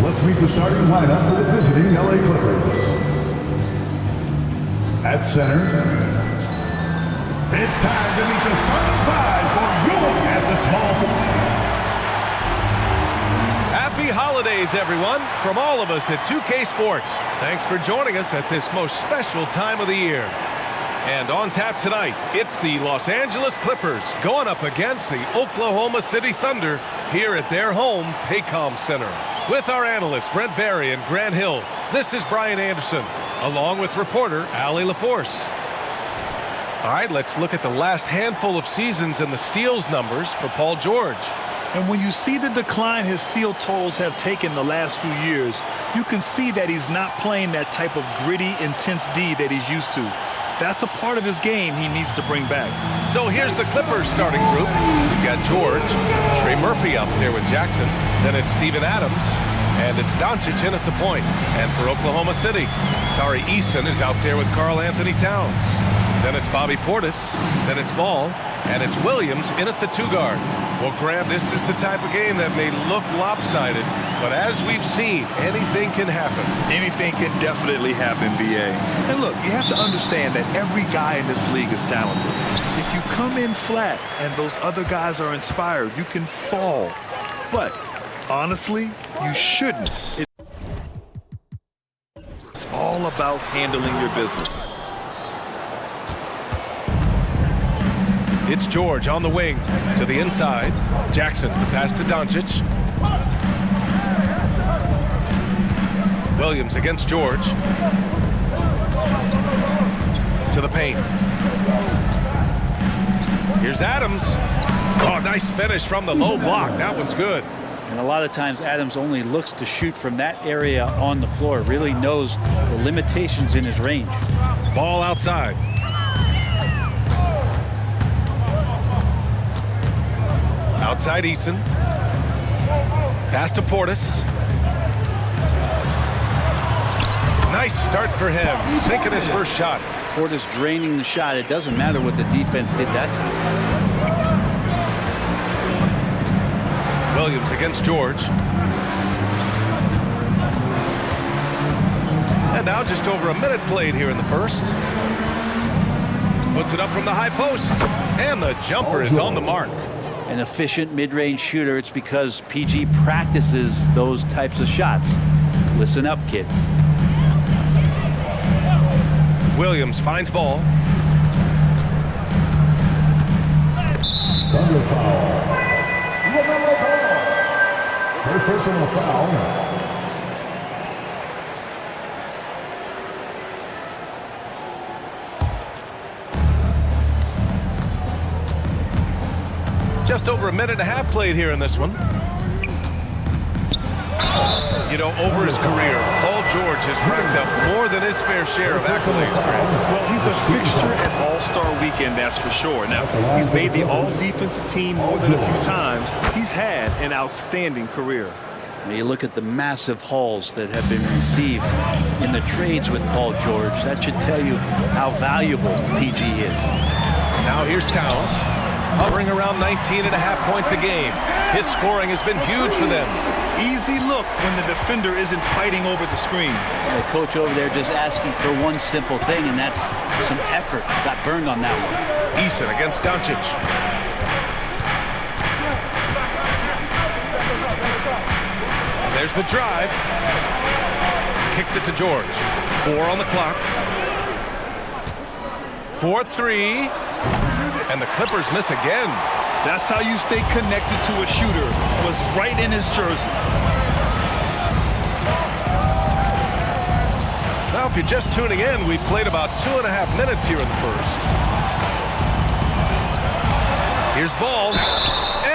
Let's meet the starting lineup for the visiting LA Clippers. At center, it's time to meet the starting five for your at the small forward. Happy holidays, everyone, from all of us at 2K Sports. Thanks for joining us at this most special time of the year. And on tap tonight, it's the Los Angeles Clippers going up against the Oklahoma City Thunder here at their home, Paycom Center. With our analysts, Brent Barry and Grant Hill, this is Brian Anderson, along with reporter Allie LaForce. All right, let's look at the last handful of seasons and the steals numbers for Paul George. And when you see the decline his steal totals have taken the last few years, you can see that he's not playing that type of gritty, intense D that he's used to. That's a part of his game he needs to bring back. So here's the Clippers starting group. We've got George, Trey Murphy up there with Jackson. Then it's Steven Adams. And it's Doncic in at the point. And for Oklahoma City, Tari Eason is out there with Karl Anthony Towns. Then it's Bobby Portis. Then it's Ball. And it's Williams in at the two-guard. Well, Graham, this is the type of game that may look lopsided, but as we've seen, anything can happen. Anything can definitely happen, B.A. And look, you have to understand that every guy in this league is talented. If you come in flat and those other guys are inspired, you can fall. But honestly, you shouldn't. It's all about handling your business. It's George on the wing to the inside. Jackson, the pass to Doncic. Williams against George. To the paint. Here's Adams. Oh, nice finish from the low block. That one's good. And a lot of times Adams only looks to shoot from that area on the floor. Really knows the limitations in his range. Ball outside. Outside Eason. Pass to Portis. Nice start for him. Sinking his first shot. Portis draining the shot. It doesn't matter what the defense did that time. Williams against George. And now just over a minute played here in the first. Puts it up from the high post. And the jumper is on the mark. An efficient mid-range shooter. It's because PG practices those types of shots. Listen up, kids. Williams finds Ball. Thunder foul. First personal foul. Just over a minute and a half played here in this one. You know, over his career, Paul George has racked up more than his fair share of accolades. Well, he's a fixture at All-Star Weekend, that's for sure. Now, he's made the All-Defensive team more than a few times. He's had an outstanding career. Now you look at the massive hauls that have been received in the trades with Paul George. That should tell you how valuable PG is. Now here's Towns. Hovering around 19.5 points a game. His scoring has been huge for them. Easy look when the defender isn't fighting over the screen. The coach over there just asking for one simple thing, and that's some effort. Got burned on that one. Eason against Doncic. And there's the drive. Kicks it to George. 4 on the clock. 4-3. And the Clippers miss again. That's how you stay connected to a shooter. Was right in his jersey. Now, if you're just tuning in, we've played about 2.5 minutes here in the first. Here's Ball.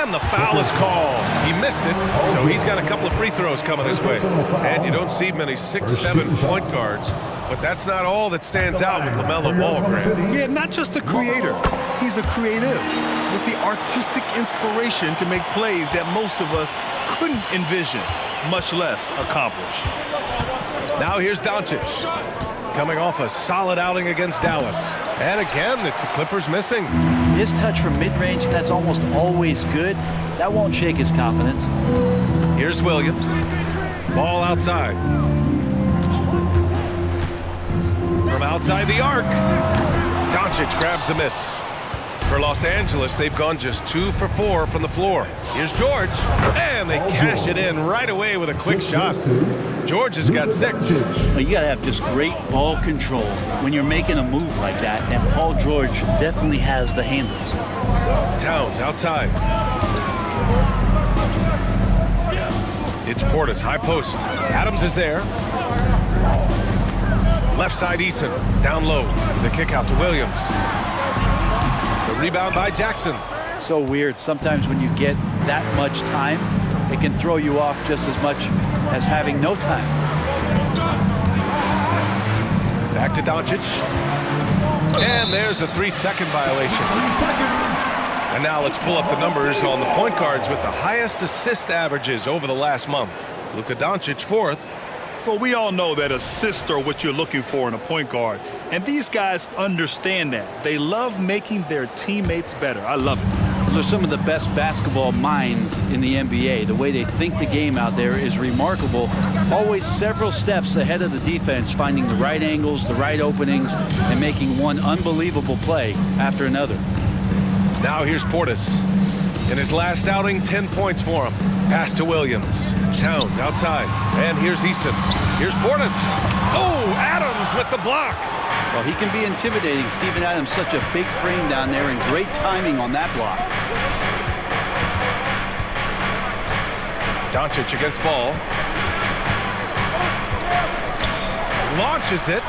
And the foul is called. He missed it, so he's got a couple of free throws coming his way. And you don't see many 6'7" point guards. But that's not all that stands out with LaMelo Ball, Grant. Yeah, not just a creator. He's a creative with the artistic inspiration to make plays that most of us couldn't envision, much less accomplish. Now here's Doncic, coming off a solid outing against Dallas. And again, it's the Clippers missing. His touch from mid-range, that's almost always good. That won't shake his confidence. Here's Williams. Ball outside. From outside the arc. Doncic grabs the miss. For Los Angeles, they've gone just 2 for 4 from the floor. Here's George, and they cash it in right away with a quick shot. George has got 6. Well, you got to have just great ball control when you're making a move like that, and Paul George definitely has the handles. Towns outside. It's Portis, high post. Adams is there. Left side Eason, down low. The kick out to Williams. The rebound by Jackson. So weird. Sometimes when you get that much time, it can throw you off just as much as having no time. Back to Doncic. And there's a 3-second violation. 3 seconds. And now let's pull up the numbers on the point guards with the highest assist averages over the last month. Luka Doncic 4th. Well, we all know that assists are what you're looking for in a point guard. And these guys understand that. They love making their teammates better. I love it. Those are some of the best basketball minds in the NBA. The way they think the game out there is remarkable. Always several steps ahead of the defense, finding the right angles, the right openings, and making one unbelievable play after another. Now here's Portis. In his last outing, 10 points for him. Pass to Williams. Towns outside. And here's Eason. Here's Portis. Oh, Adams with the block. Well, he can be intimidating. Steven Adams, such a big frame down there, and great timing on that block. Doncic against ball. Launches it.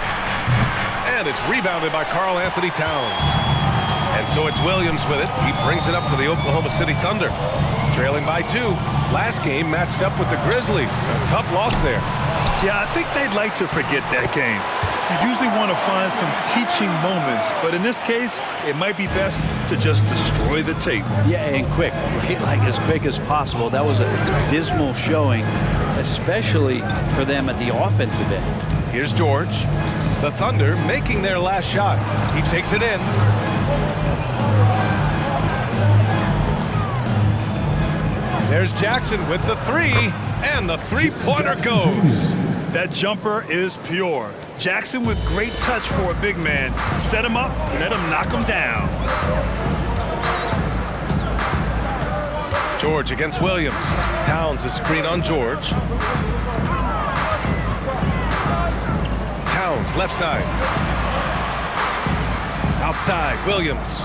And it's rebounded by Karl Anthony Towns. And so it's Williams with it. He brings it up for the Oklahoma City Thunder. Trailing by 2. Last game matched up with the Grizzlies. A tough loss there. Yeah, I think they'd like to forget that game. You usually want to find some teaching moments, but in this case, it might be best to just destroy the tape. Yeah, and quick, like as quick as possible. That was a dismal showing, especially for them at the offensive end. Here's George. The Thunder making their last shot. He takes it in. There's Jackson with the 3, and the 3-pointer goes. That jumper is pure. Jackson with great touch for a big man. Set him up, let him knock him down. George against Williams. Towns a screen on George. Towns left side. Outside, Williams.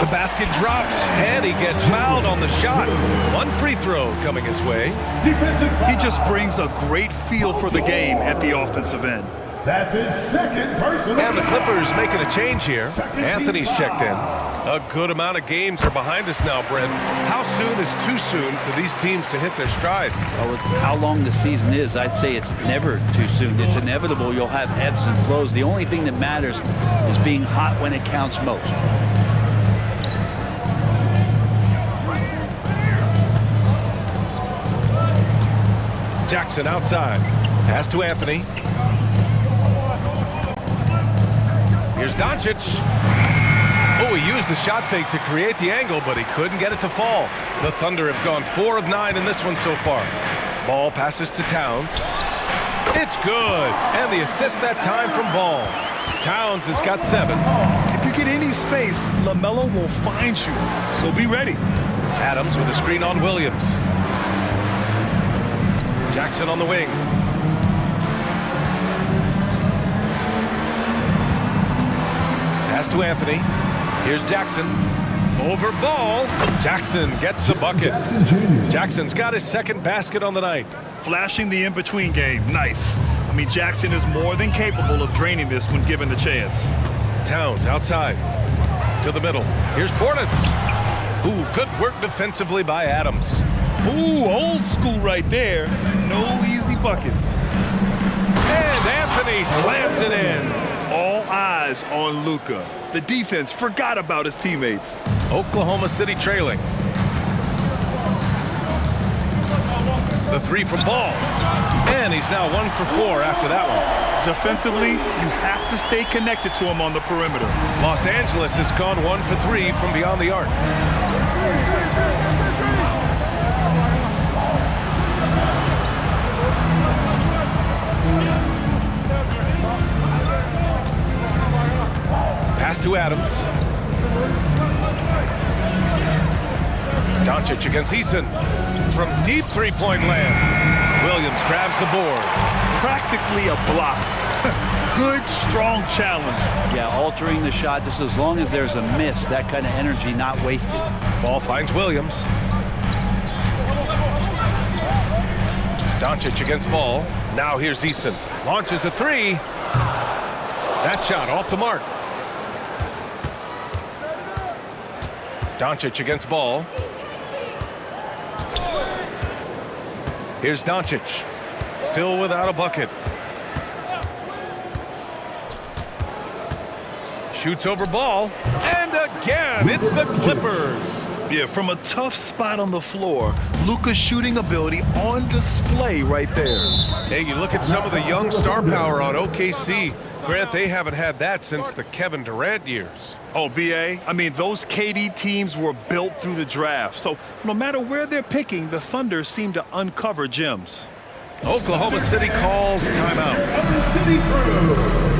The basket drops, and he gets fouled on the shot. 1 free throw coming his way. He just brings a great feel for the game at the offensive end. That's his 2nd personal. And the Clippers making a change here. Anthony's checked in. A good amount of games are behind us now, Brent. How soon is too soon for these teams to hit their stride? Well, with how long the season is, I'd say it's never too soon. It's inevitable you'll have ebbs and flows. The only thing that matters is being hot when it counts most. Jackson outside. Pass to Anthony. Here's Doncic. Oh, he used the shot fake to create the angle, but he couldn't get it to fall. The Thunder have gone 4 of 9 in this one so far. Ball passes to Towns. It's good. And the assist that time from Ball. Towns has got 7. If you get any space, LaMelo will find you, so be ready. Adams with a screen on Williams. Jackson on the wing. Pass to Anthony. Here's Jackson. Over Ball. Jackson gets the bucket. Jackson's got his 2nd basket on the night. Flashing the in-between game. Nice. I mean, Jackson is more than capable of draining this when given the chance. Towns outside. To the middle. Here's Portis. Ooh, good work defensively by Adams. Ooh, old school right there. No easy buckets. And Anthony slams it in. All eyes on Luka. The defense forgot about his teammates. Oklahoma City trailing. The 3 from Ball. And he's now 1 for 4 after that one. Defensively, you have to stay connected to him on the perimeter. Los Angeles has gone 1 for 3 from beyond the arc. Pass to Adams. Doncic against Eason. From deep three-point land. Williams grabs the board. Practically a block. Good, strong challenge. Yeah, altering the shot just as long as there's a miss. That kind of energy not wasted. Ball finds Williams. Doncic against Ball. Now here's Eason. Launches a three. That shot off the mark. Doncic against Ball. Here's Doncic. Still without a bucket. Shoots over Ball. And again, it's the Clippers. Yeah, from a tough spot on the floor, Luka's shooting ability on display right there. Hey, you look at some of the young star power on OKC. Grant, they haven't had that since the Kevin Durant years. Oh, BA, I mean, those KD teams were built through the draft. So no matter where they're picking, the Thunder seem to uncover gems. Oklahoma City calls timeout. Oklahoma City Crew.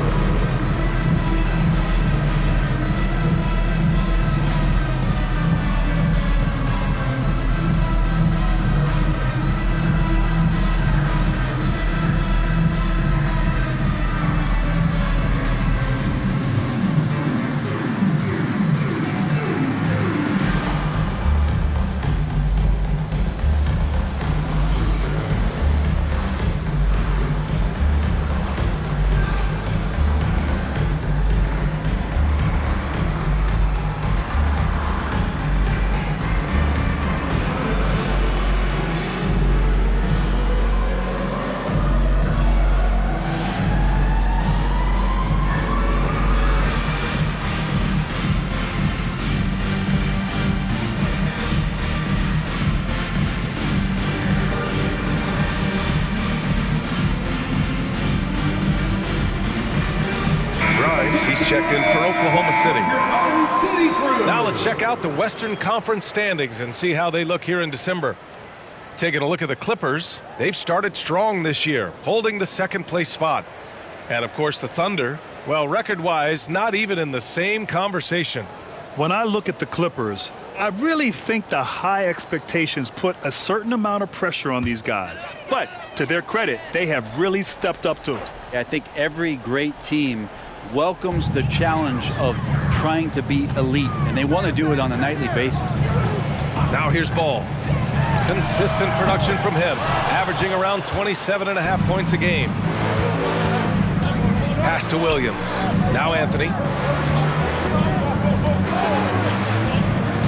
He's checked in for Oklahoma City. City Crew. Now let's check out the Western Conference standings and see how they look here in December. Taking a look at the Clippers, they've started strong this year, holding the second place spot. And of course the Thunder, well, record-wise, not even in the same conversation. When I look at the Clippers, I really think the high expectations put a certain amount of pressure on these guys. But to their credit, they have really stepped up to it. I think every great team welcomes the challenge of trying to be elite, and they want to do it on a nightly basis. Now here's Ball. Consistent production from him, averaging around 27.5 points a game. Pass to Williams. Now Anthony.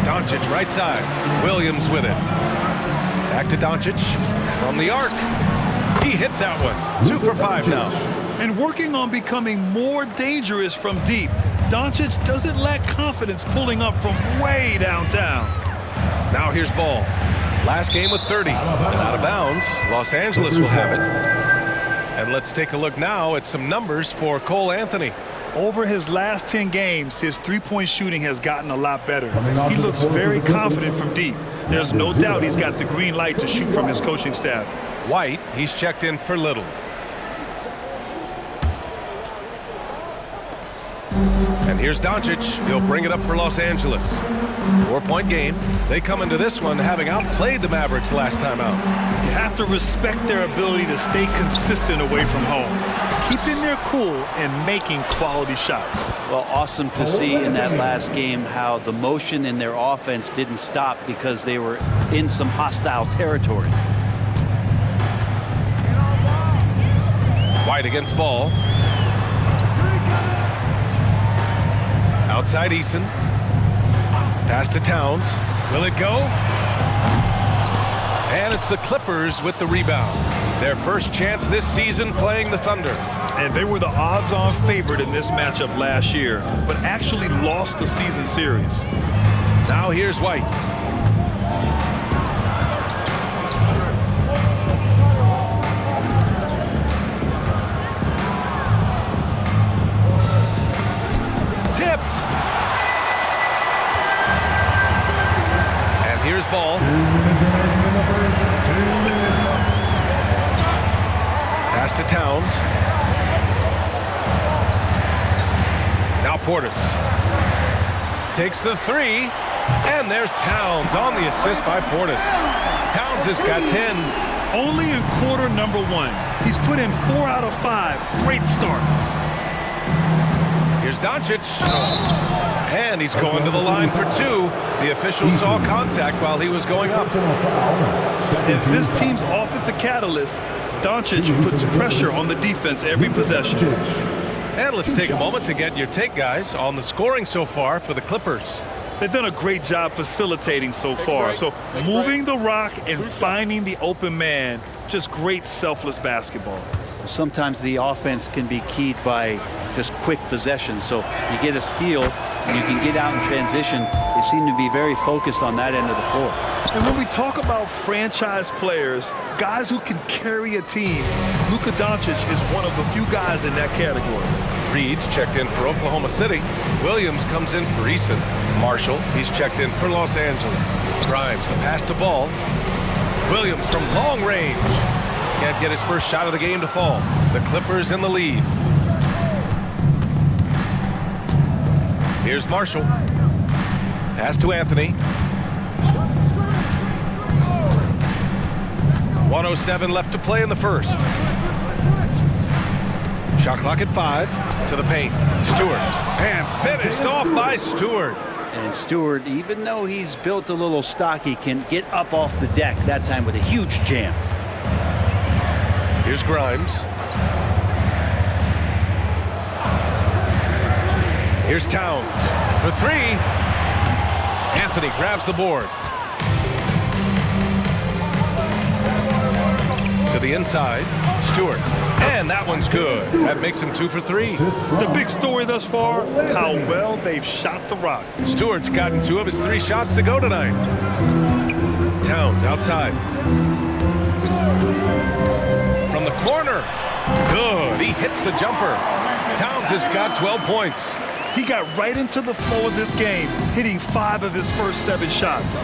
Doncic right side. Williams with it. Back to Doncic from the arc. He hits that one. 2 for 5 now. And working on becoming more dangerous from deep, Doncic doesn't lack confidence pulling up from way downtown. Now here's Ball. Last game with 30. And out of bounds. Los Angeles will have it. And let's take a look now at some numbers for Cole Anthony. Over his last 10 games, his three-point shooting has gotten a lot better. He looks very confident from deep. There's no doubt he's got the green light to shoot from his coaching staff. White, he's checked in for Little. And here's Doncic. He'll bring it up for Los Angeles. 4-point game. They come into this one having outplayed the Mavericks last time out. You have to respect their ability to stay consistent away from home, keeping their cool and making quality shots. Well, awesome to see in that last game how the motion in their offense didn't stop because they were in some hostile territory. White against Ball. Outside Eason. Pass to Towns. Will it go? And it's the Clippers with the rebound. Their first chance this season playing the Thunder. And they were the odds-on favorite in this matchup last year, but actually lost the season series. Now here's White. Here's Ball. 2 minutes remaining in the first. 2 minutes. Pass to Towns. Now Portis. Takes the three. And there's Towns on the assist by Portis. Towns has got 10. Only in quarter number 1. He's put in 4 out of 5. Great start. Here's Doncic. And he's going to the line for 2. The official saw contact while he was going up. If this team's offensive catalyst, Doncic puts pressure on the defense every possession. And let's take a moment to get your take, guys, on the scoring so far for the Clippers. They've done a great job facilitating so far. So moving the rock and finding the open man, just great selfless basketball. Sometimes the offense can be keyed by just quick possessions. So you get a steal and you can get out in transition. They seem to be very focused on that end of the floor. And when we talk about franchise players, guys who can carry a team, Luka Doncic is one of the few guys in that category. Reed's checked in for Oklahoma City. Williams comes in for Easton. Marshall, he's checked in for Los Angeles. Grimes, the pass to Ball. Williams from long range. Can't get his first shot of the game to fall. The Clippers in the lead. Here's Marshall. Pass to Anthony. 1:07 left to play in the first. Shot clock at 5. To the paint. Stewart. And finished off by Stewart. And Stewart, even though he's built a little stocky, can get up off the deck, that time with a huge jam. Here's Grimes. Here's Towns for 3. Anthony grabs the board. To the inside. Stewart. And that one's good. That makes him 2 for 3. The big story thus far, how well they've shot the rock. Stewart's gotten 2 of his 3 shots to go tonight. Towns outside. From the corner. Good. He hits the jumper. Towns has got 12 points. He got right into the flow of this game, hitting 5 of his first 7 shots.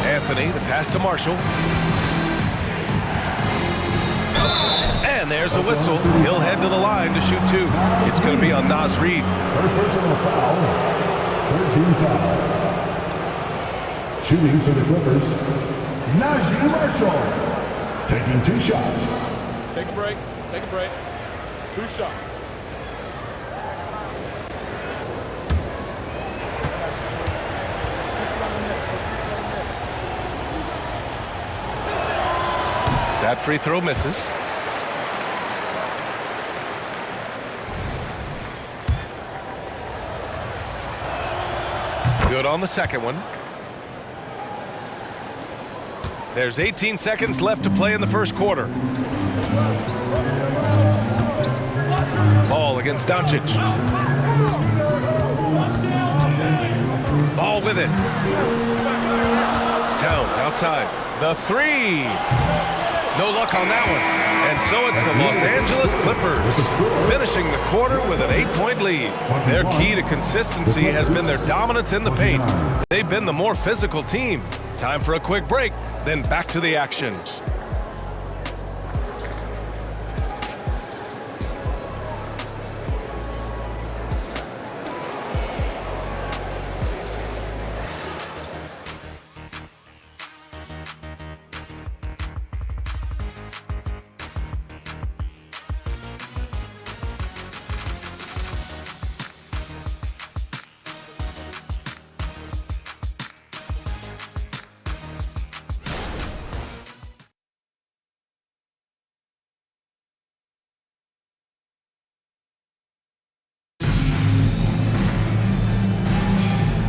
Anthony, the pass to Marshall. And there's a whistle. He'll head to the line to shoot 2. It's going to be on Naz Reid. First personal foul. 13 foul. Shooting for the Clippers, Najee Marshall. Taking 2 shots. Take a break. Take a break. 2 shots. That free throw misses. Good on the second one. There's 18 seconds left to play in the first quarter. Ball against Doncic. Ball with it. Towns outside. The 3. No luck on that one. And so it's the Los Angeles Clippers finishing the quarter with an 8-point lead. Their key to consistency has been their dominance in the paint. They've been the more physical team. Time for a quick break, then back to the action.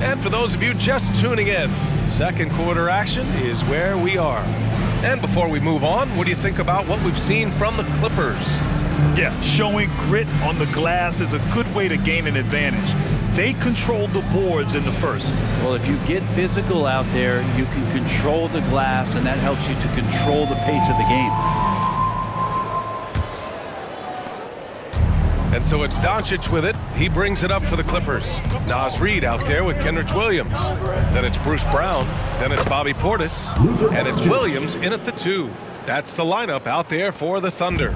And for those of you just tuning in, second quarter action is where we are. And before we move on, what do you think about what we've seen from the Clippers? Yeah, showing grit on the glass is a good way to gain an advantage. They controlled the boards in the first. Well, if you get physical out there, you can control the glass, and that helps you to control the pace of the game. And so it's Doncic with it. He brings it up for the Clippers. Naz Reid out there with Kenrich Williams. Then it's Bruce Brown. Then it's Bobby Portis. And it's Williams in at the 2. That's the lineup out there for the Thunder.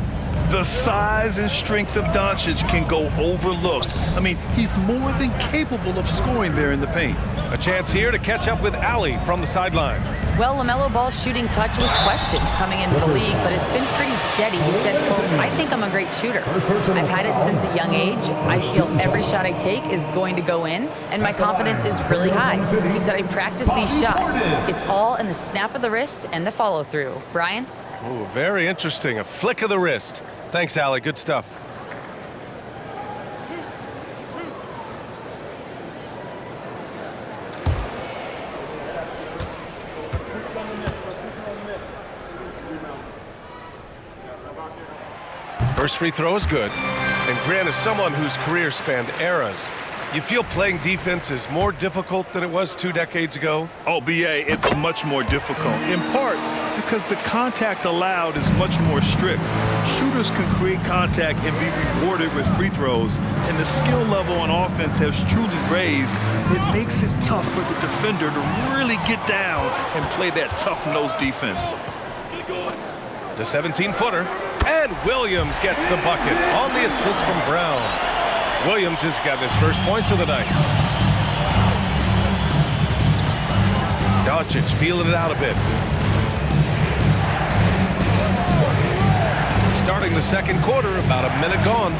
The size and strength of Doncic can go overlooked. I mean, he's more than capable of scoring there in the paint. A chance here to catch up with Allie from the sideline. Well, LaMelo Ball's shooting touch was questioned coming into the league, but it's been pretty steady. He said, quote, "I think I'm a great shooter. I've had it since a young age. I feel every shot I take is going to go in, and my confidence is really high." He said, "I practice these shots. It's all in the snap of the wrist and the follow-through." Brian? Ooh, very interesting. A flick of the wrist. Thanks, Allie. Good stuff. First free throw is good. And Grant, as someone whose career spanned eras, you feel playing defense is more difficult than it was 2 decades ago? Oh, BA, it's much more difficult, in part because the contact allowed is much more strict. Shooters can create contact and be rewarded with free throws, and the skill level on offense has truly raised. It makes it tough for the defender to really get down and play that tough-nosed defense. The 17-footer, and Williams gets the bucket on the assist from Brown. Williams has got his first points of the night. Doncic feeling it out a bit. Starting the second quarter, about a minute gone.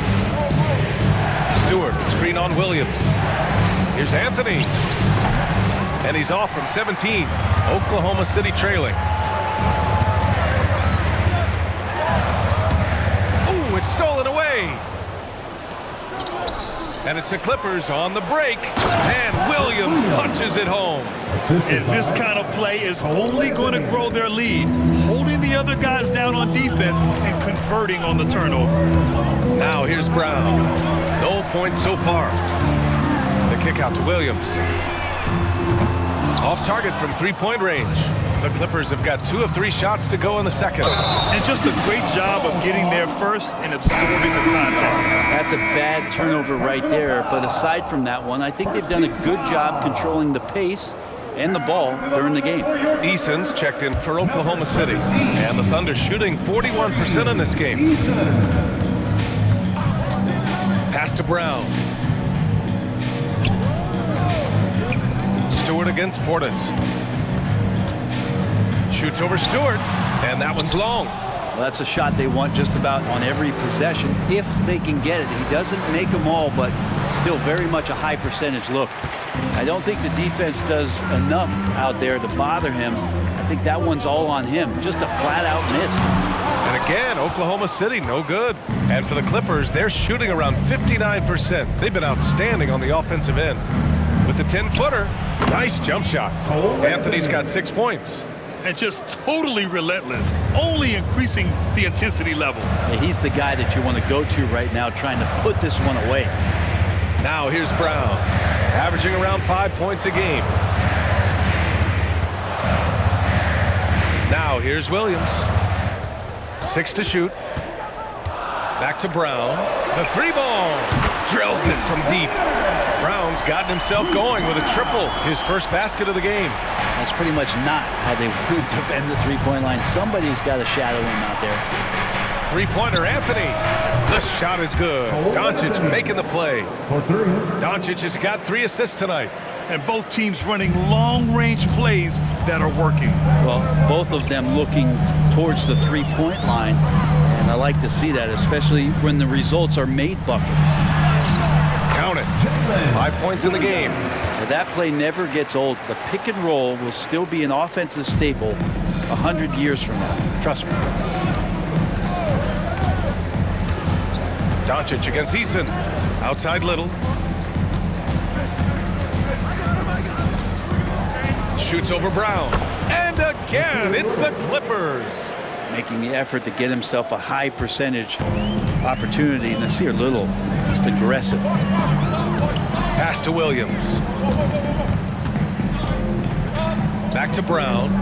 Stewart, screen on Williams. Here's Anthony. And he's off from 17. Oklahoma City trailing. Ooh, it's stolen away. And it's the Clippers on the break. And Williams punches it home. And this kind of play is only going to grow their lead, holding the other guys down on defense and converting on the turnover. Now here's Brown. No points so far. The kick out to Williams. Off target from three-point range. The Clippers have got 2 of 3 shots to go in the second. And just a great job of getting there first and absorbing the contact. That's a bad turnover right there. But aside from that one, I think they've done a good job controlling the pace and the ball during the game. Eason's checked in for Oklahoma City. And the Thunder shooting 41% in this game. Pass to Brown. Stewart against Portis. Shoots over Stewart, and that one's long. Well, that's a shot they want just about on every possession if they can get it. He doesn't make them all, but still very much a high percentage look. I don't think the defense does enough out there to bother him. I think that one's all on him. Just a flat-out miss. And again, Oklahoma City, no good. And for the Clippers, they're shooting around 59%. They've been outstanding on the offensive end. With the 10-footer, nice jump shot. Anthony's got 6 points. And just totally relentless, only increasing the intensity level. Yeah, he's the guy that you want to go to right now, trying to put this one away. Now here's Brown, averaging around 5 points a game. Now here's Williams. 6 to shoot. Back to Brown. The 3-ball. Drills it from deep. Brown's gotten himself going with a triple, his first basket of the game. That's pretty much not how they want to bend the three-point line. Somebody's got to shadow him out there. Three-pointer, Anthony. The shot is good. Doncic making the play. Doncic has got 3 assists tonight. And both teams running long-range plays that are working. Well, both of them looking towards the three-point line. And I like to see that, especially when the results are made buckets. Count it. 5 points in the game. Now, that play never gets old. The pick and roll will still be an offensive staple 100 years from now. Trust me. Doncic against Eason. Outside Little. Shoots over Brown. And again, it's the Clippers. Making the effort to get himself a high percentage opportunity. And Nasir Little, just aggressive. Pass to Williams. Back to Brown.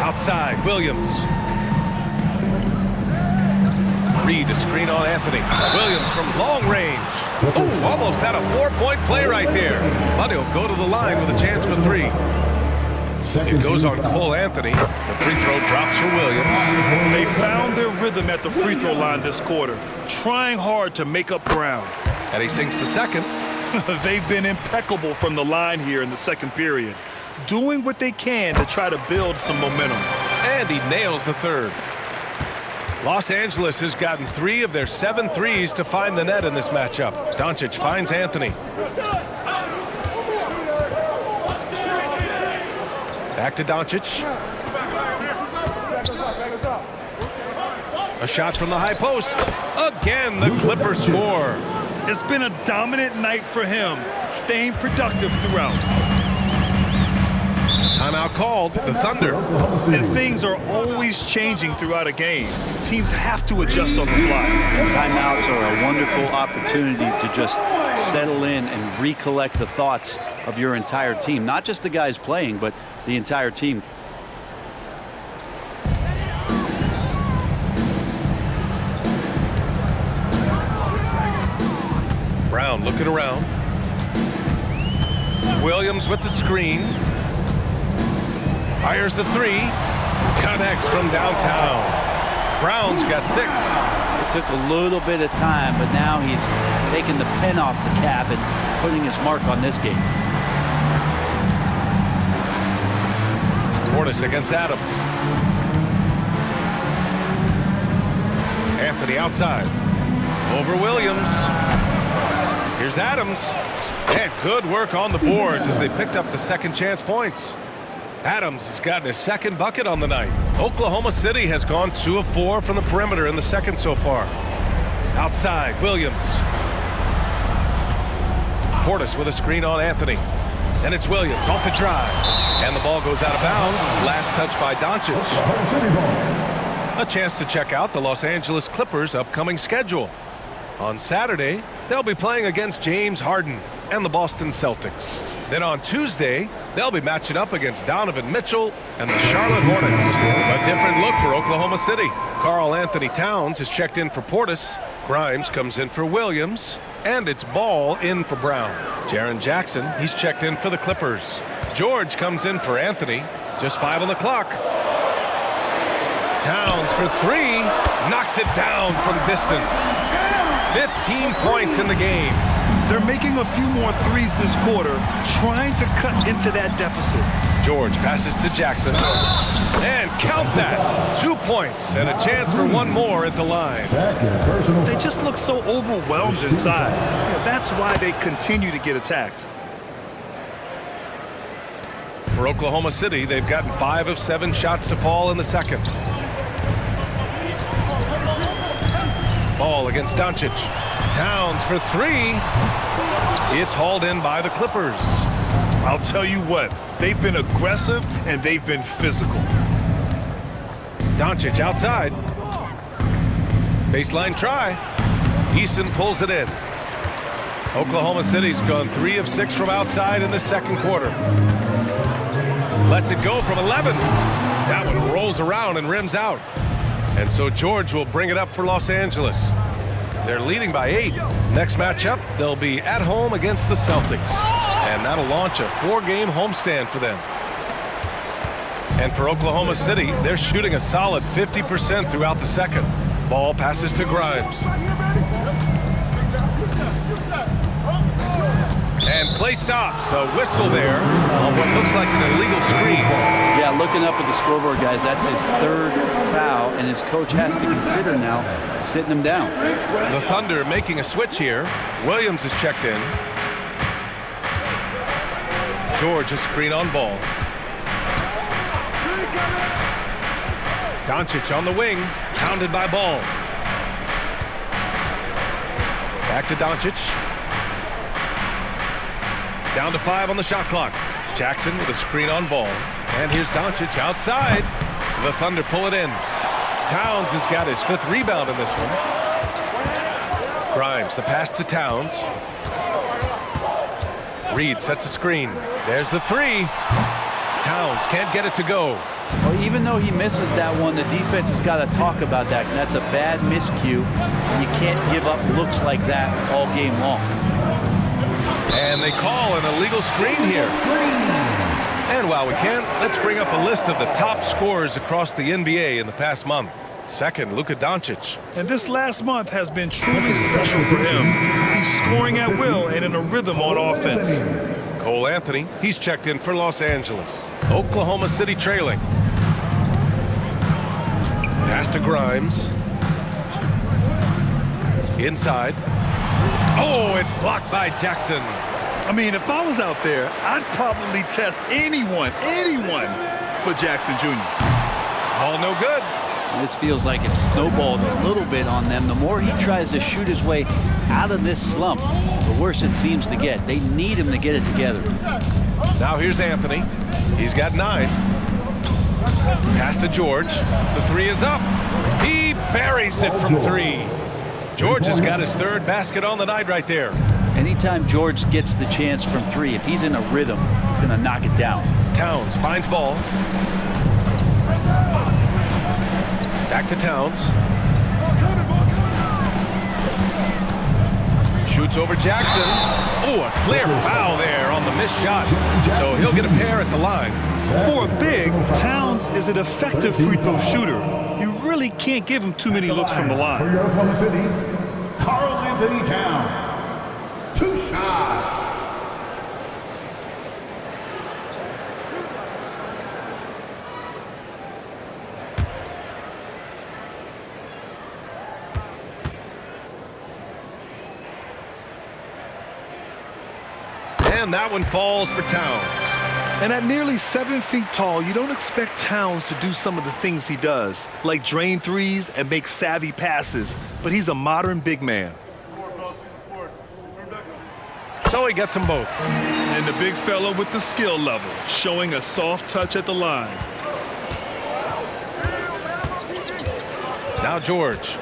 Outside, Williams. Reed, a screen on Anthony. Williams from long range. Ooh, almost had a 4-point play right there. But he'll go to the line with a chance for 3. It goes on Cole Anthony. The free throw drops for Williams. They found their rhythm at the free throw line this quarter, trying hard to make up ground. And he sinks the second. They've been impeccable from the line here in the second period, doing what they can to try to build some momentum. And he nails the third. Los Angeles has gotten 3 of their 7 threes to find the net in this matchup. Doncic finds Anthony. Back to Doncic. A shot from the high post. Again, the Clippers score. It's been a dominant night for him, staying productive throughout. Timeout called. The Thunder. And things are always changing throughout a game. Teams have to adjust on the fly. Timeouts are a wonderful opportunity to just settle in and recollect the thoughts of your entire team. Not just the guys playing, but the entire team. Brown looking around. Williams with the screen. Fires the 3. Connects from downtown. Brown's got 6. It took a little bit of time, but now he's taking the pen off the cap and putting his mark on this game. Portis against Adams. Anthony outside. Over Williams. Here's Adams. And good work on the boards as they picked up the second chance points. Adams has gotten his second bucket on the night. Oklahoma City has gone 2 of 4 from the perimeter in the second so far. Outside, Williams. Portis with a screen on Anthony. And it's Williams off the drive. And the ball goes out of bounds. Last touch by Doncic. A chance to check out the Los Angeles Clippers' upcoming schedule. On Saturday, they'll be playing against James Harden and the Boston Celtics. Then on Tuesday, they'll be matching up against Donovan Mitchell and the Charlotte Hornets. A different look for Oklahoma City. Karl Anthony Towns has checked in for Portis. Grimes comes in for Williams. And it's Ball in for Brown. Jaren Jackson, he's checked in for the Clippers. George comes in for Anthony. Just 5 on the clock. Towns for 3. Knocks it down from distance. 15 points in the game. They're making a few more threes this quarter, trying to cut into that deficit. George passes to Jackson. And count that. 2 points and a chance for one more at the line. They just look so overwhelmed inside. That's why they continue to get attacked. For Oklahoma City, they've gotten 5 of 7 shots to fall in the second. Ball against Doncic. Towns for 3. It's hauled in by the Clippers. I'll tell you what, they've been aggressive and they've been physical. Doncic outside. Baseline try. Eason pulls it in. Oklahoma City's gone 3 of 6 from outside in the second quarter. Lets it go from 11. That one rolls around and rims out. And so George will bring it up for Los Angeles. They're leading by 8. Next matchup, they'll be at home against the Celtics. And that'll launch a 4-game homestand for them. And for Oklahoma City, they're shooting a solid 50% throughout the second. Ball passes to Grimes. And play stops. A whistle there on what looks like an illegal screen. Yeah, looking up at the scoreboard, guys, that's his 3rd foul, and his coach has to consider now sitting him down. The Thunder making a switch here. Williams is checked in. George is screen on Ball. Doncic on the wing, pounded by Ball. Back to Doncic. Down to 5 on the shot clock. Jackson with a screen on Ball. And here's Doncic outside. The Thunder pull it in. Towns has got his 5th rebound in this one. Grimes, the pass to Towns. Reed sets a screen. There's the 3. Towns can't get it to go. Well, even though he misses that one, the defense has got to talk about that. That's a bad miscue. You can't give up looks like that all game long. And they call an illegal screen here. And while we can, let's bring up a list of the top scorers across the NBA in the past month. Second, Luka Doncic. And this last month has been truly special for him. He's scoring at will and in a rhythm on offense. Cole Anthony, he's checked in for Los Angeles. Oklahoma City trailing. Pass to Grimes. Inside. Oh, it's blocked by Jackson. I mean, if I was out there, I'd probably test anyone but Jackson Jr. Ball no good. This feels like it's snowballed a little bit on them. The more he tries to shoot his way out of this slump, the worse it seems to get. They need him to get it together. Now here's Anthony. He's got 9. Pass to George. The 3 is up. He buries it from 3. George has got his 3rd basket on the night right there. Anytime George gets the chance from 3, if he's in a rhythm, he's going to knock it down. Towns finds ball. Back to Towns. Shoots over Jackson. Oh, a clear foul there on the missed shot. So he'll get a pair at the line. For a big, Towns is an effective free throw shooter. You really can't give him too many looks from the For line. your Oklahoma City, Karl Anthony Towns. 2 shots. And that one falls for Towns. And at nearly 7 feet tall, you don't expect Towns to do some of the things he does, like drain threes and make savvy passes, but he's a modern big man. So he gets them both. And the big fella with the skill level, showing a soft touch at the line. Now George,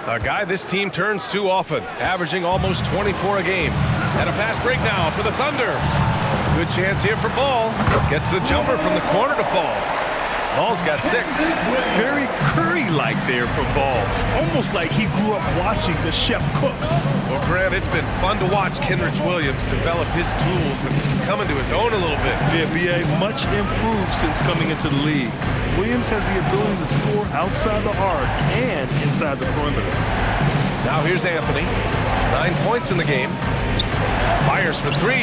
a guy this team turns to often, averaging almost 24 a game. And a fast break now for the Thunder. Good chance here for Ball. Gets the jumper from the corner to fall. Ball's got 6. Very Curry-like there from Ball. Almost like he grew up watching the chef cook. Well, Grant, it's been fun to watch Kenrich Williams develop his tools and come into his own a little bit. Yeah, BA, much improved since coming into the league. Williams has the ability to score outside the arc and inside the perimeter. Now here's Anthony. 9 points in the game. Fires for 3.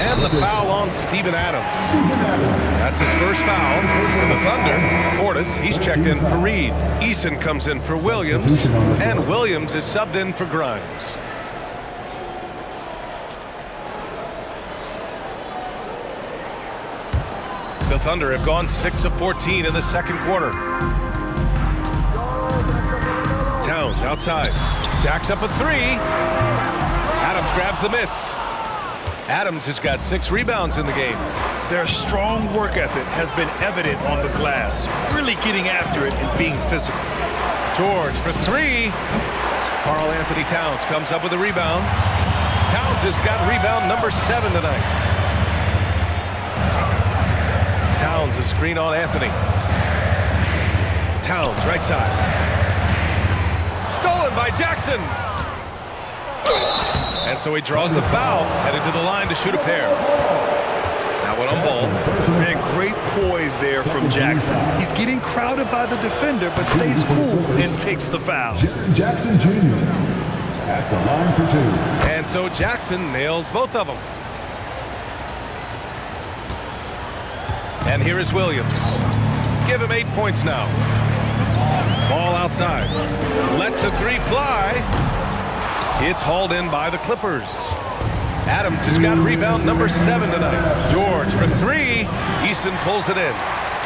And the foul on Steven Adams. That's his first foul for the Thunder. Portis, he's checked in for Reed. Eason comes in for Williams. And Williams is subbed in for Grimes. The Thunder have gone 6 of 14 in the second quarter. Towns outside. Jacks up a 3. Adams grabs the miss. Adams has got 6 rebounds in the game. Their strong work ethic has been evident on the glass, really getting after it and being physical. George for 3. Karl Anthony Towns comes up with a rebound. Towns has got rebound number 7 tonight. Towns a screen on Anthony. Towns right side. Stolen by Jackson. And so he draws the foul, headed to the line to shoot a pair. Now one on Ball. Man, great poise there from Jackson. He's getting crowded by the defender, but stays cool and takes the foul. Jackson Jr. at the line for 2. And so Jackson nails both of them. And here is Williams. Give him 8 points now. Ball outside. Lets the 3 fly. It's hauled in by the Clippers. Adams has got rebound number 7 tonight. George for 3. Eason pulls it in.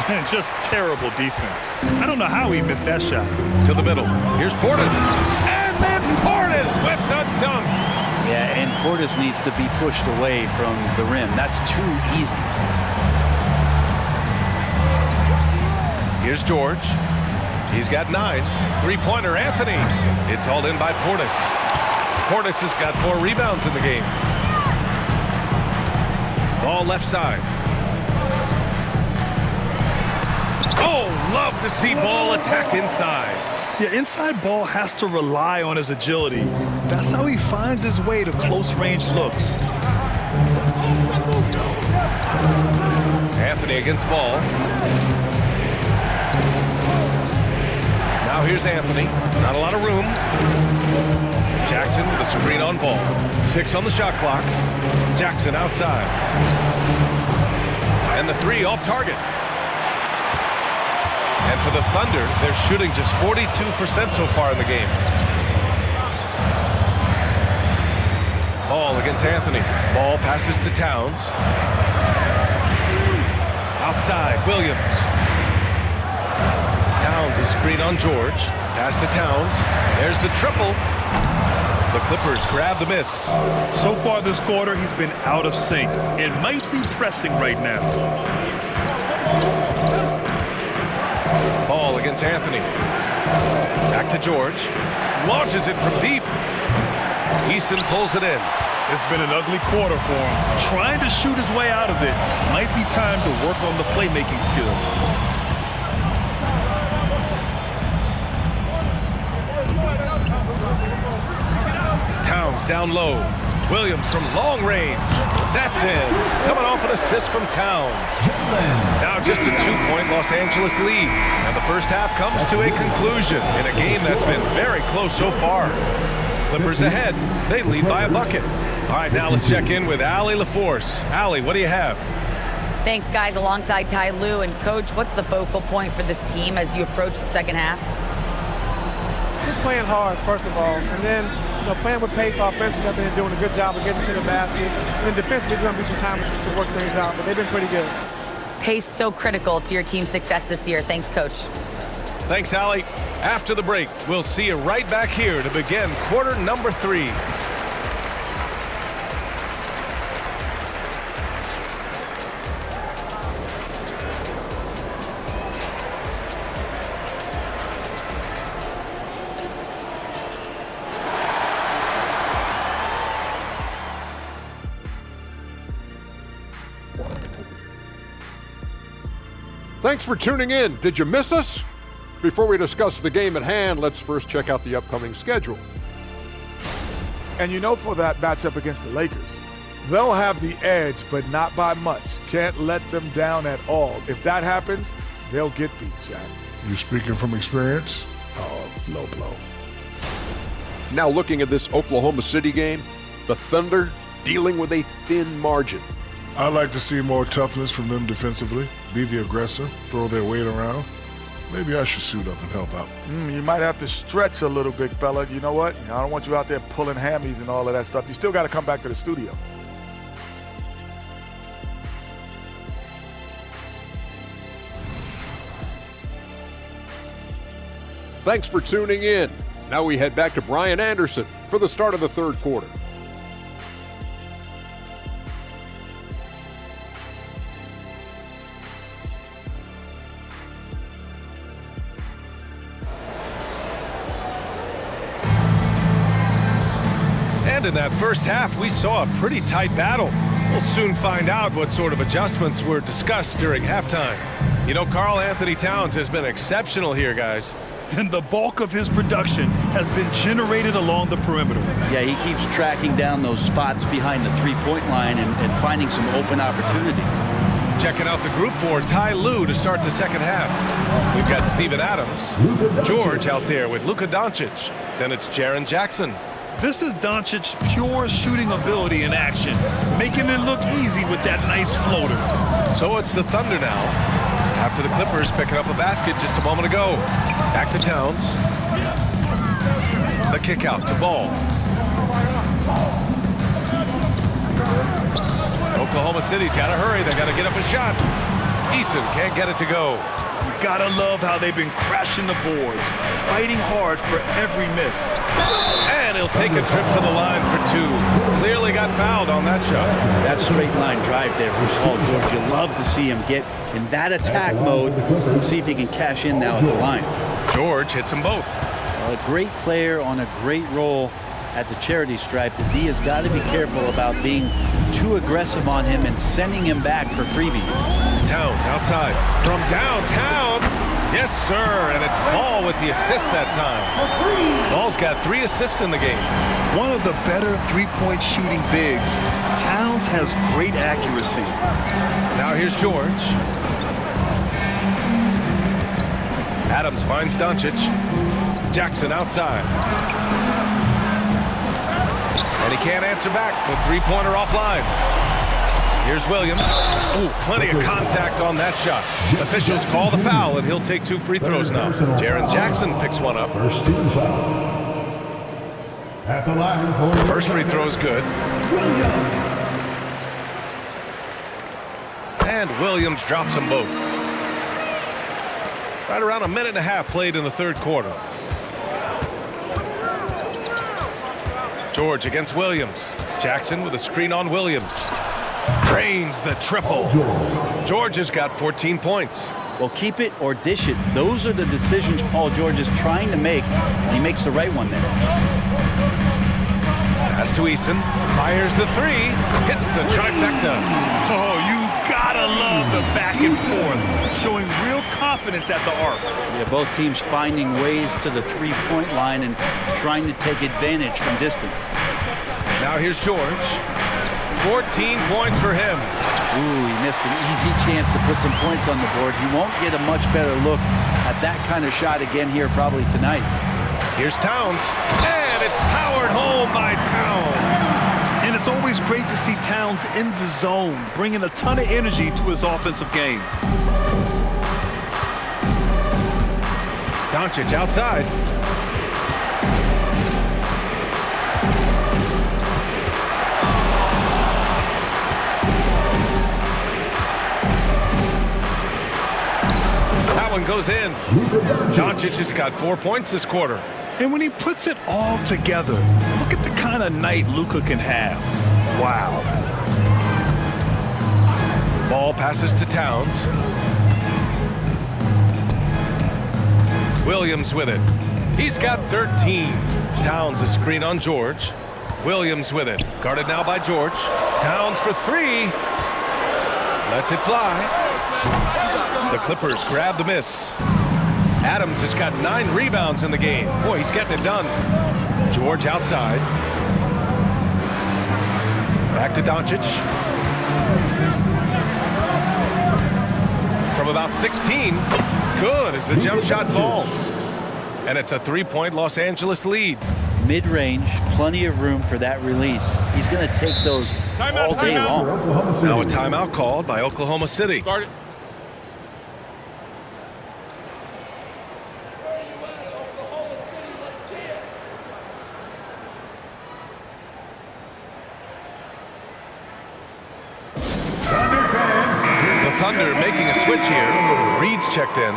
And just terrible defense. I don't know how he missed that shot. To the middle. Here's Portis. And then Portis with the dunk. Yeah, and Portis needs to be pushed away from the rim. That's too easy. Here's George. He's got 9. 3-pointer Anthony. It's hauled in by Portis. Portis has got 4 rebounds in the game. Ball left side. Oh, love to see Ball attack inside. Yeah, inside Ball has to rely on his agility. That's how he finds his way to close-range looks. Anthony against Ball. Now here's Anthony. Not a lot of room. Jackson with a screen on Ball. 6 on the shot clock. Jackson outside. And the 3 off target. And for the Thunder, they're shooting just 42% so far in the game. Ball against Anthony. Ball passes to Towns. Outside, Williams. Towns is screen on George. Pass to Towns. There's the triple. The Clippers grab the miss. So far this quarter, he's been out of sync and might be pressing right now. Ball against Anthony. Back to George. Launches it from deep. Eason pulls it in. It's been an ugly quarter for him. Trying to shoot his way out of it. Might be time to work on the playmaking skills. Towns down low. Williams from long range. That's in. Coming off an assist from Towns. Now just a 2-point Los Angeles lead. And the first half comes to a conclusion in a game that's been very close so far. Clippers ahead. They lead by a bucket. All right, now let's check in with Allie LaForce. Allie, what do you have? Thanks, guys, alongside Ty Lue. And, Coach, what's the focal point for this team as you approach the second half? Just playing hard, first of all. And then, playing with pace offensively. I think they're doing a good job of getting to the basket. And then defensively, there's going to be some time to work things out. But they've been pretty good. Pace so critical to your team's success this year. Thanks, Coach. Thanks, Allie. After the break, we'll see you right back here to begin quarter number 3. Thanks for tuning in. Did you miss us? Before we discuss the game at hand, let's first check out the upcoming schedule. And for that matchup against the Lakers, they'll have the edge, but not by much. Can't let them down at all. If that happens, they'll get beat, Shaq. You speaking from experience? Oh, low blow. Now looking at this Oklahoma City game, the Thunder dealing with a thin margin. I'd like to see more toughness from them defensively. Be the aggressor, throw their weight around. Maybe I should suit up and help out. You might have to stretch a little, big fella. You know what? I don't want you out there pulling hammies and all of that stuff. You still got to come back to the studio. Thanks for tuning in. Now we head back to Brian Anderson for the start of the third quarter. And in that first half, we saw a pretty tight battle. We'll soon find out what sort of adjustments were discussed during halftime. Karl Anthony Towns has been exceptional here, guys. And the bulk of his production has been generated along the perimeter. Yeah, he keeps tracking down those spots behind the three-point line and finding some open opportunities. Checking out the group for Ty Lue to start the second half. We've got Steven Adams, George out there with Luka Doncic. Then it's Jaren Jackson. This is Doncic's pure shooting ability in action, making it look easy with that nice floater. So it's the Thunder now, after the Clippers picking up a basket just a moment ago. Back to Towns. The kick out to Ball. Oklahoma City's got to hurry. They got to get up a shot. Eason can't get it to go. You gotta love how they've been crashing the boards, fighting hard for every miss. And he'll take a trip to the line for 2. Clearly got fouled on that shot. That straight line drive there from Paul George. You love to see him get in that attack mode and see if he can cash in now at the line. George hits them both. A great player on a great roll at the charity stripe. The D has got to be careful about being too aggressive on him and sending him back for freebies. Towns outside from downtown. Yes, sir. And it's Ball with the assist that time. Ball's got 3 assists in the game. One of the better three-point shooting bigs. Towns has great accuracy. Now here's George. Adams finds Doncic. Jackson outside. And he can't answer back. The three-pointer offline. Here's Williams. Ooh, plenty of contact on that shot. Officials call the foul, and he'll take 2 free throws now. Jaren Jackson picks one up. First team foul. At the line for First free throw is good. And Williams drops them both. Right around 1.5 minutes played in the third quarter. George against Williams. Jackson with a screen on Williams. Drains the triple. George has got 14 points. Well, keep it or dish it. Those are the decisions Paul George is trying to make, and he makes the right one there. Pass to Eason. Fires the three. Hits the trifecta. Oh, you gotta love the back and forth. Showing real confidence at the arc. Yeah, both teams finding ways to the three-point line and trying to take advantage from distance. Now here's George. 14 points for him. Ooh, he missed an easy chance to put some points on the board. He won't get a much better look at that kind of shot again here probably tonight. Here's Towns, and it's powered home by Towns. And it's always great to see Towns in the zone, bringing a ton of energy to his offensive game. Doncic outside. That one goes in. Doncic has got 4 points this quarter. And when he puts it all together, look at the kind of night Luka can have. Wow. Ball passes to Towns. Williams with it. He's got 13. Towns a screen on George. Williams with it. Guarded now by George. Towns for 3. Lets it fly. The Clippers grab the miss. Adams has got 9 rebounds in the game. Boy, he's getting it done. George outside. Back to Doncic. From about 16. Good as the jump shot falls. And it's a 3-point Los Angeles lead. Mid-range, plenty of room for that release. He's going to take those all day long. Now a timeout called by Oklahoma City. Guard it. Thunder making a switch here. Reed's checked in.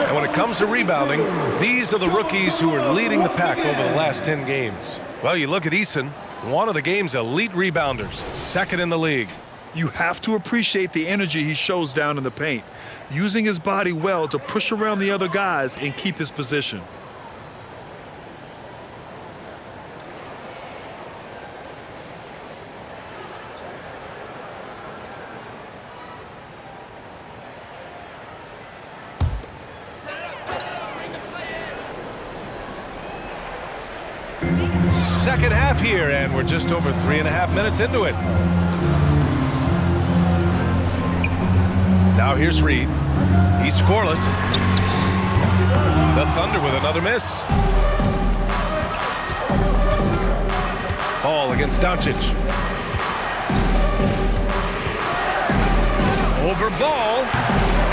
And when it comes to rebounding, these are the rookies who are leading the pack over the last 10 games. Well, you look at Eason, one of the game's elite rebounders, second in the league. You have to appreciate the energy he shows down in the paint, using his body well to push around the other guys and keep his position. Second half here, and we're just over 3.5 minutes into it. Now here's Reed. He's scoreless. The Thunder with another miss. Ball against Doncic. Over ball,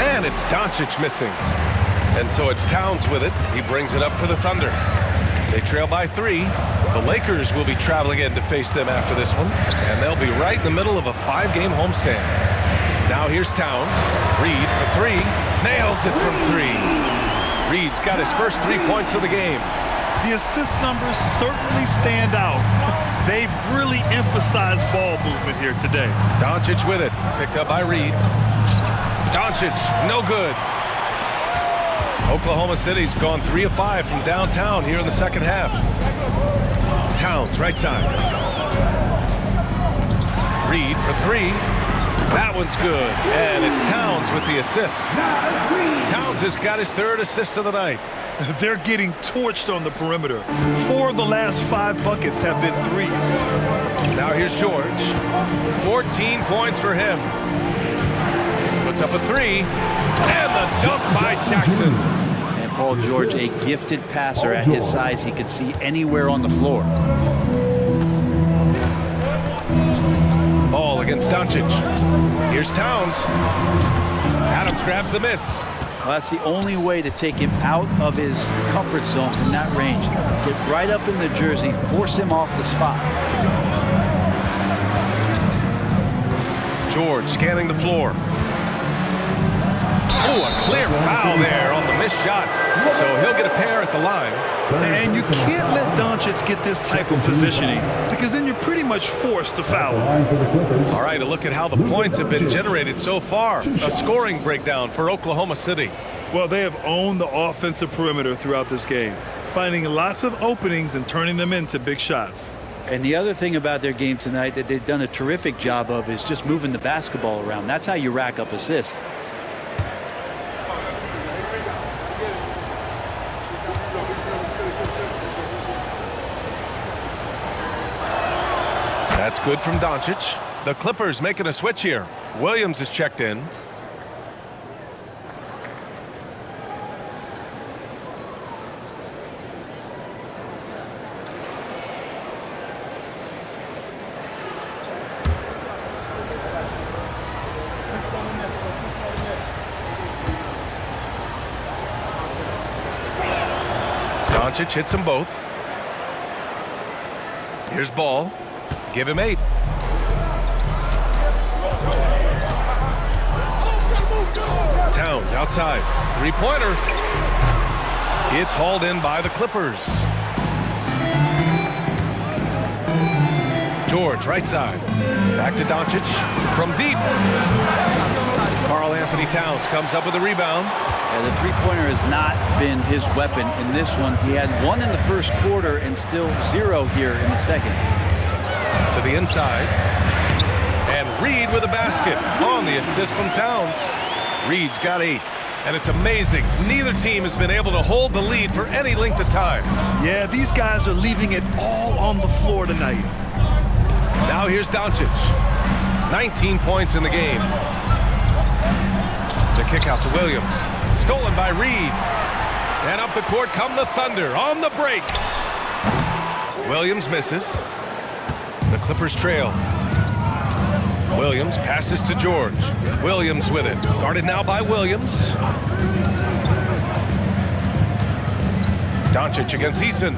and it's Doncic missing. And so it's Towns with it. He brings it up for the Thunder. They trail by 3. The Lakers will be traveling in to face them after this one, and they'll be right in the middle of a 5-game homestand. Now here's Towns. Reed for 3. Nails it from 3. Reed's got his first 3 points of the game. The assist numbers certainly stand out. They've really emphasized ball movement here today. Doncic with it. Picked up by Reed. Doncic, no good. Oklahoma City's gone 3 of 5 from downtown here in the second half. Towns, right side. Reed for 3. That one's good. And it's Towns with the assist. Towns has got his 3rd assist of the night. They're getting torched on the perimeter. 4 of the last 5 buckets have been threes. Now here's George. 14 points for him. Puts up a 3. And the dunk by Jackson. And Paul George, a gifted passer at his size. He could see anywhere on the floor. Ball against Doncic. Here's Towns. Adams grabs the miss. Well, that's the only way to take him out of his comfort zone from that range. Get right up in the jersey, force him off the spot. George scanning the floor. Oh, a clear foul there on the missed shot. So he'll get a pair at the line. And you can't let Doncic get this type of positioning because then you're pretty much forced to foul him. All right, a look at how the points have been generated so far. A scoring breakdown for Oklahoma City. Well, they have owned the offensive perimeter throughout this game, finding lots of openings and turning them into big shots. And the other thing about their game tonight that they've done a terrific job of is just moving the basketball around. That's how you rack up assists. That's good from Doncic. The Clippers making a switch here. Williams is checked in. Doncic hits them both. Here's Ball. Give him 8. Towns outside. 3-pointer. It's hauled in by the Clippers. George, right side. Back to Doncic. From deep. Karl Anthony Towns comes up with a rebound. Yeah, the three-pointer has not been his weapon in this one. He had 1 in the first quarter and still 0 here in the second. To the inside. And Reed with a basket on the assist from Towns. Reed's got 8. And it's amazing. Neither team has been able to hold the lead for any length of time. Yeah, these guys are leaving it all on the floor tonight. Now here's Doncic. 19 points in the game. The kick out to Williams. Stolen by Reed. And up the court come the Thunder on the break. Williams misses. The Clippers trail. Williams passes to George. Williams with it. Guarded now by Williams. Doncic against Eason.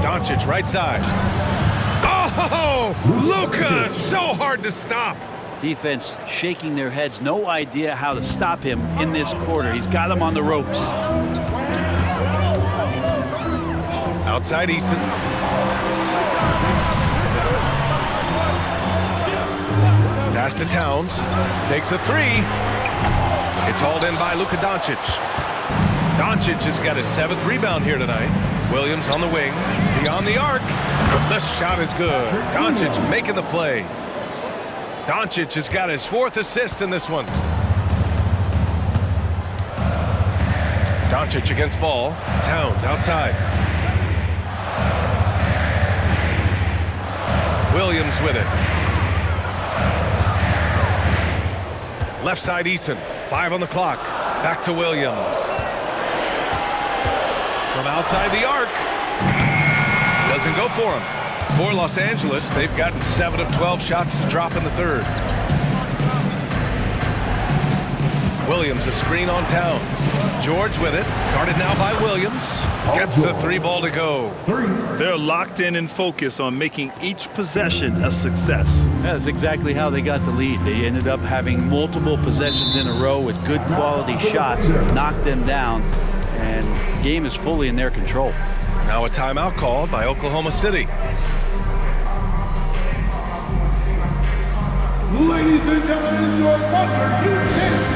Doncic right side. Oh, Luka, so hard to stop. Defense shaking their heads. No idea how to stop him in this quarter. He's got him on the ropes. Outside Eason. Pass to Towns. Takes a 3. It's hauled in by Luka Doncic. Doncic has got his 7th rebound here tonight. Williams on the wing. Beyond the arc. The shot is good. Doncic making the play. Doncic has got his 4th assist in this one. Doncic against Ball. Towns outside. Williams with it. Left side Eason. 5 on the clock. Back to Williams. From outside the arc. Doesn't go for him. For Los Angeles, they've gotten 7 of 12 shots to drop in the third. Williams a screen on Towns. George with it. Guarded now by Williams. Gets the 3 ball to go. They're locked in and focused on making each possession a success. That's exactly how they got the lead. They ended up having multiple possessions in a row with good quality shots, knocked them down, and the game is fully in their control. Now a timeout called by Oklahoma City. Ladies and gentlemen, your Thunder UKC.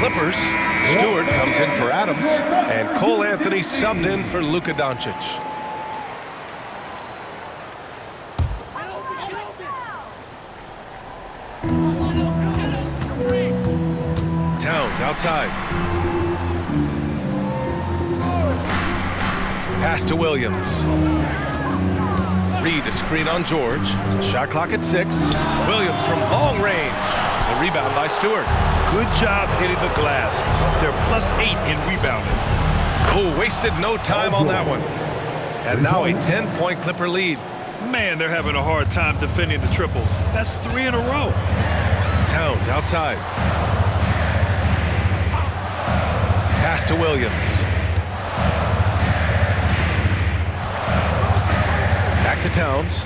Clippers, Stewart comes in for Adams, and Cole Anthony subbed in for Luka Doncic. Towns outside. Pass to Williams. Reed a screen on George. Shot clock at 6. Williams from long range. The rebound by Stewart. Good job hitting the glass. They're +8 in rebounding. Oh, wasted no time on that one. And now a 10-point Clipper lead. Man, they're having a hard time defending the triple. That's 3 in a row. Towns outside. Pass to Williams. Back to Towns.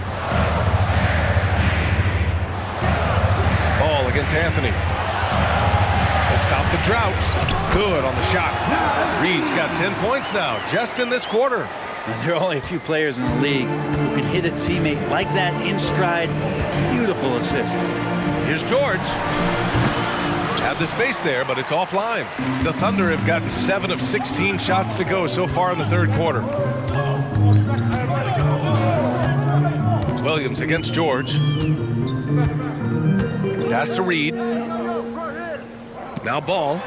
Ball against Anthony. To stop the drought. Good on the shot. Reed's got 10 points now, just in this quarter. There are only a few players in the league who can hit a teammate like that in stride. Beautiful assist. Here's George. Had the space there, but it's offline. The Thunder have gotten 7 of 16 shots to go so far in the third quarter. Williams against George. Pass to Reed. Now Ball.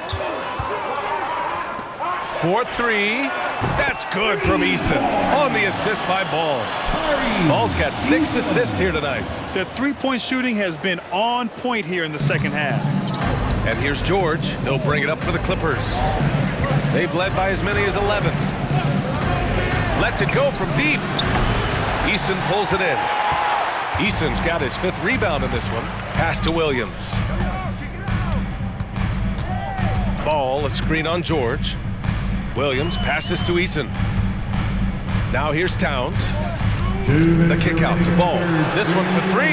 4-3. That's good from Eason on the assist by Ball. Ball's got 6 assists here tonight. Their three-point shooting has been on point here in the second half. And here's George. He'll bring it up for the Clippers. They've led by as many as 11. Lets it go from deep. Eason pulls it in. Eason's got his 5th rebound in this one. Pass to Williams. Ball, a screen on George. Williams passes to Eason. Now here's Towns. The kick out to Ball. This one for 3.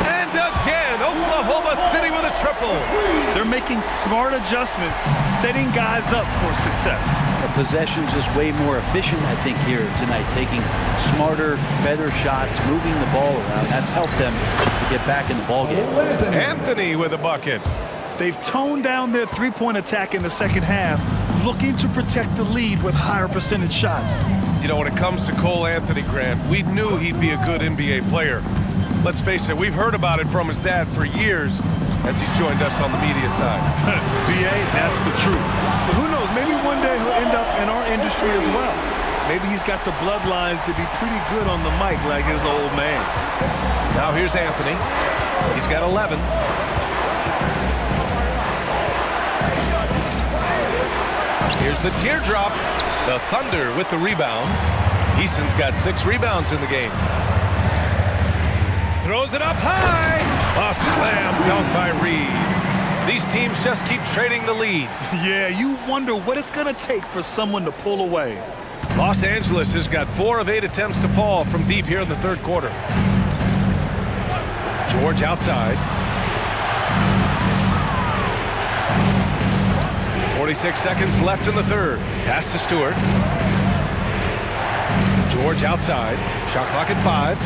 And again, Oklahoma City with a triple. They're making smart adjustments, setting guys up for success. The possession's just way more efficient, I think, here tonight. Taking smarter, better shots, moving the ball around. That's helped them to get back in the ballgame. Anthony with a bucket. They've toned down their three-point attack in the second half, looking to protect the lead with higher percentage shots. You know, when it comes to Cole Anthony, Grant, we knew he'd be a good NBA player. Let's face it, we've heard about it from his dad for years as he's joined us on the media side. BA, that's the truth. But who knows, maybe one day he'll end up in our industry as well. Maybe he's got the bloodlines to be pretty good on the mic like his old man. Now here's Anthony. He's got 11. Here's the teardrop. The Thunder with the rebound. Eason's got 6 rebounds in the game. Throws it up high. A slam dunk by Reed. These teams just keep trading the lead. Yeah, you wonder what it's going to take for someone to pull away. Los Angeles has got 4 of 8 attempts to fall from deep here in the third quarter. George outside. 46 seconds left in the third. Pass to Stewart. George outside. Shot clock at 5.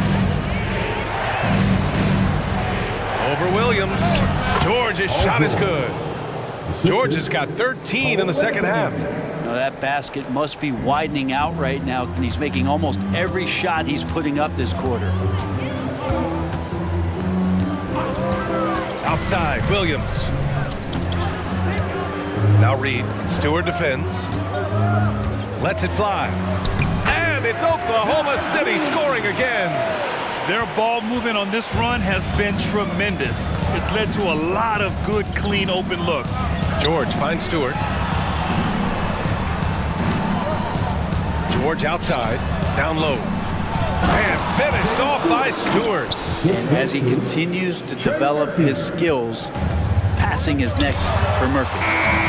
Over Williams. George's shot is good. George has got 13 in the second half. Now that basket must be widening out right now, and he's making almost every shot he's putting up this quarter. Outside, Williams. Now Reed. Stewart defends. Lets it fly. And it's Oklahoma City scoring again. Their ball movement on this run has been tremendous. It's led to a lot of good, clean, open looks. George finds Stewart. George outside. Down low. And finished off by Stewart. And as he continues to develop his skills, passing is next for Murphy.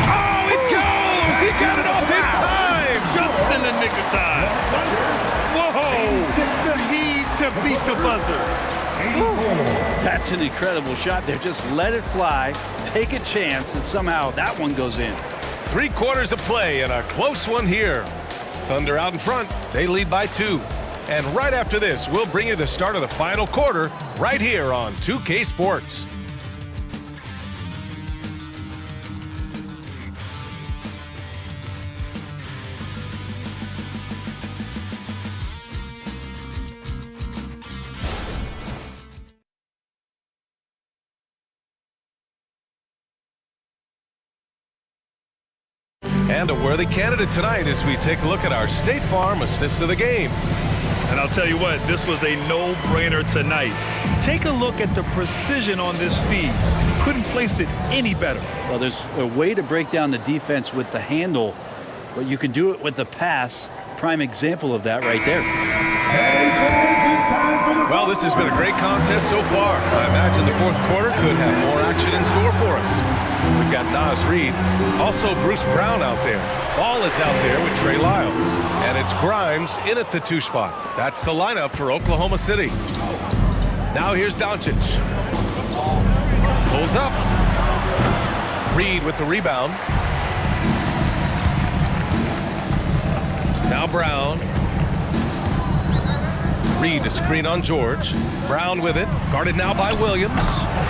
Oh, it goes! He got it off in time! Just in the nick of time. Whoa! The heat to beat the buzzer. That's an incredible shot there. Just let it fly, take a chance, and somehow that one goes in. 3 quarters of play and a close one here. Thunder out in front. They lead by 2. And right after this, we'll bring you the start of the final quarter right here on 2K Sports. And a worthy candidate tonight as we take a look at our State Farm assist of the game. And I'll tell you what, this was a no-brainer tonight. Take a look at the precision on this feed. Couldn't place it any better. Well, there's a way to break down the defense with the handle, but you can do it with the pass. Prime example of that right there. Well, this has been a great contest so far. I imagine the fourth quarter could have more action in store for us. We've got Nas Reed, also Bruce Brown out there. Ball is out there with Trey Lyles. And it's Grimes in at the 2 spot. That's the lineup for Oklahoma City. Now here's Doncic. Pulls up. Reed with the rebound. Now Brown. Reed a screen on George. Brown with it. Guarded now by Williams.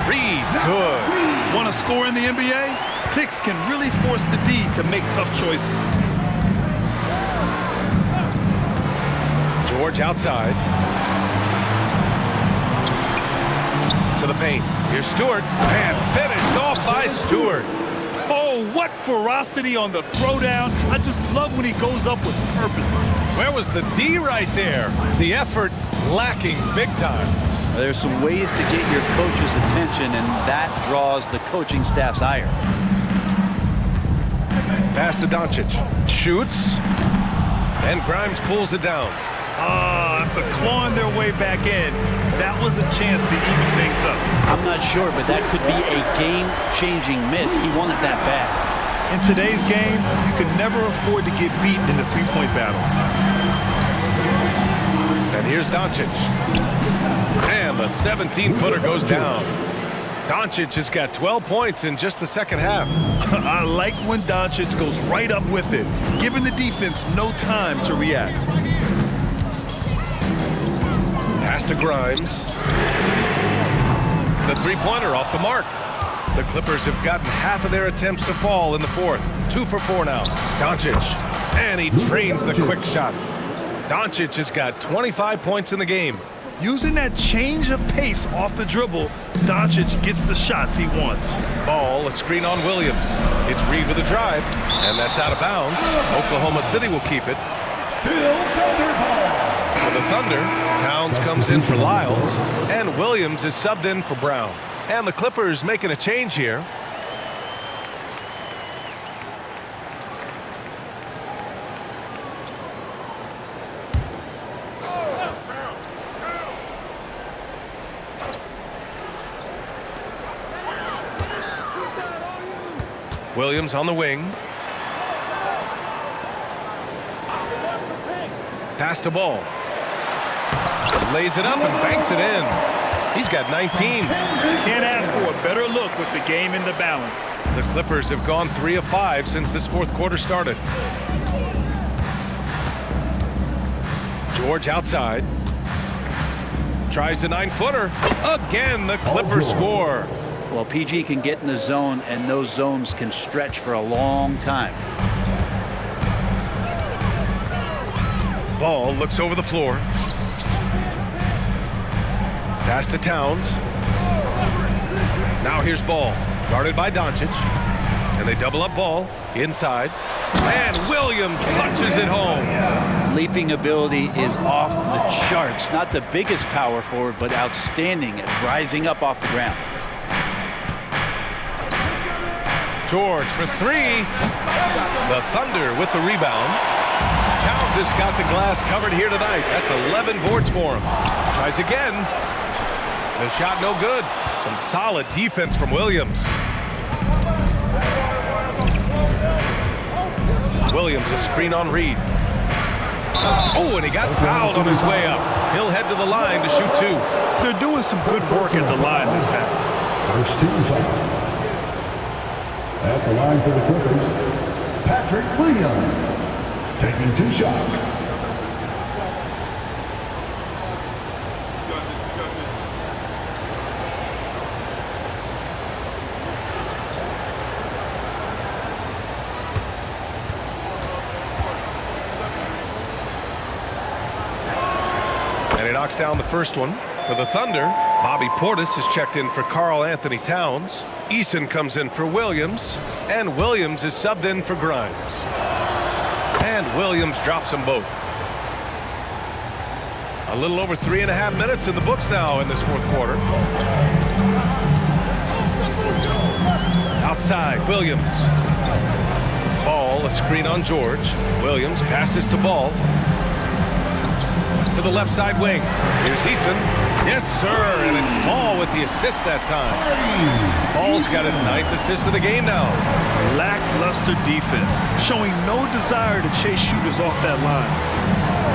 Reed, good. Want to score in the NBA? Picks can really force the D to make tough choices. George outside. To the paint. Here's Stewart. And finished off by Stewart. Oh, what ferocity on the throwdown. I just love when he goes up with purpose. Where was the D right there? The effort lacking big time. There's some ways to get your coach's attention, and that draws the coaching staff's ire. Pass to Doncic. Shoots. And Grimes pulls it down. After clawing their way back in, that was a chance to even things up. I'm not sure, but that could be a game-changing miss. He wanted that bad. In today's game, you can never afford to get beat in the three-point battle. And here's Doncic. And the 17-footer goes down. Doncic has got 12 points in just the second half. I like when Doncic goes right up with it, giving the defense no time to react. Pass to Grimes. The three-pointer off the mark. The Clippers have gotten half of their attempts to fall in the fourth. 2 for 4 now. Doncic. And he drains the quick shot. Doncic has got 25 points in the game. Using that change of pace off the dribble, Doncic gets the shots he wants. Ball, a screen on Williams. It's Reed with a drive, and that's out of bounds. Oklahoma City will keep it. Still Thunder ball. For the Thunder, Towns comes in for Lyles, and Williams is subbed in for Brown. And the Clippers making a change here. Williams on the wing. Pass to Ball. Lays it up and banks it in. He's got 19. Can't ask for a better look with the game in the balance. The Clippers have gone 3 of 5 since this fourth quarter started. George outside. Tries the 9-footer. Again, the Clippers score. Well, PG can get in the zone, and those zones can stretch for a long time. Ball looks over the floor. Pass to Towns. Now here's Ball. Guarded by Doncic. And they double up Ball. Inside. And Williams punches it home. Leaping ability is off the charts. Not the biggest power forward, but outstanding at rising up off the ground. George for 3. The Thunder with the rebound. Towns has got the glass covered here tonight. That's 11 boards for him. Tries again. The shot no good. Some solid defense from Williams. Williams a screen on Reed. Oh, and he got fouled on his way up. He'll head to the line to shoot 2. They're doing some good work at the line this half. First team foul. At the line for the Clippers, Patrick Williams, taking 2 shots. And he knocks down the first one for the Thunder. Bobby Portis is checked in for Karl Anthony Towns. Eason comes in for Williams. And Williams is subbed in for Grimes. And Williams drops them both. A little over 3.5 minutes in the books now in this fourth quarter. Outside, Williams. Ball, a screen on George. Williams passes to Ball. To the left side wing. Here's Eason. Yes, sir, and it's Ball with the assist that time. Ball's got his 9th assist of the game now. Lackluster defense, showing no desire to chase shooters off that line.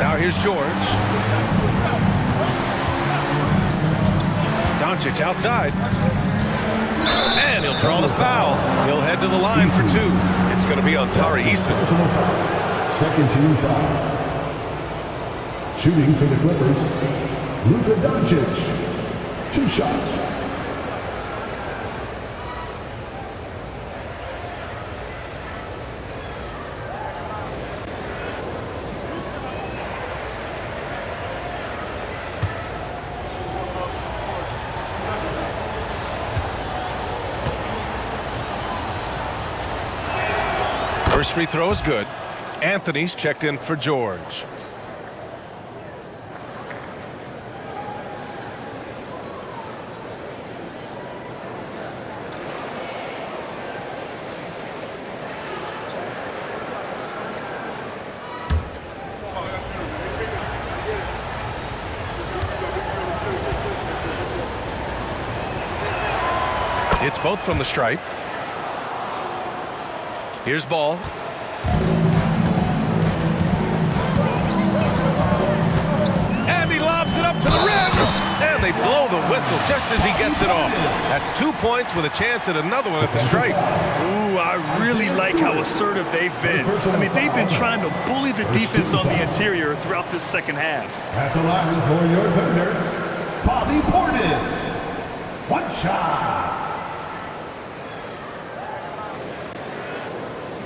Now here's George. Doncic outside. And he'll draw the foul. He'll head to the line for 2. It's going to be on Tari Eason. Second team foul. Shooting for the Clippers, Luka Doncic. 2 shots. First free throw is good. Anthony's checked in for George. It's both from the stripe. Here's Ball. And he lobs it up to the rim. And they blow the whistle just as he gets it off. That's 2 points with a chance at another one at the stripe. Ooh, I really like how assertive they've been. I mean, they've been trying to bully the defense on the interior throughout this second half. At the line for your defender, Bobby Portis. 1 shot.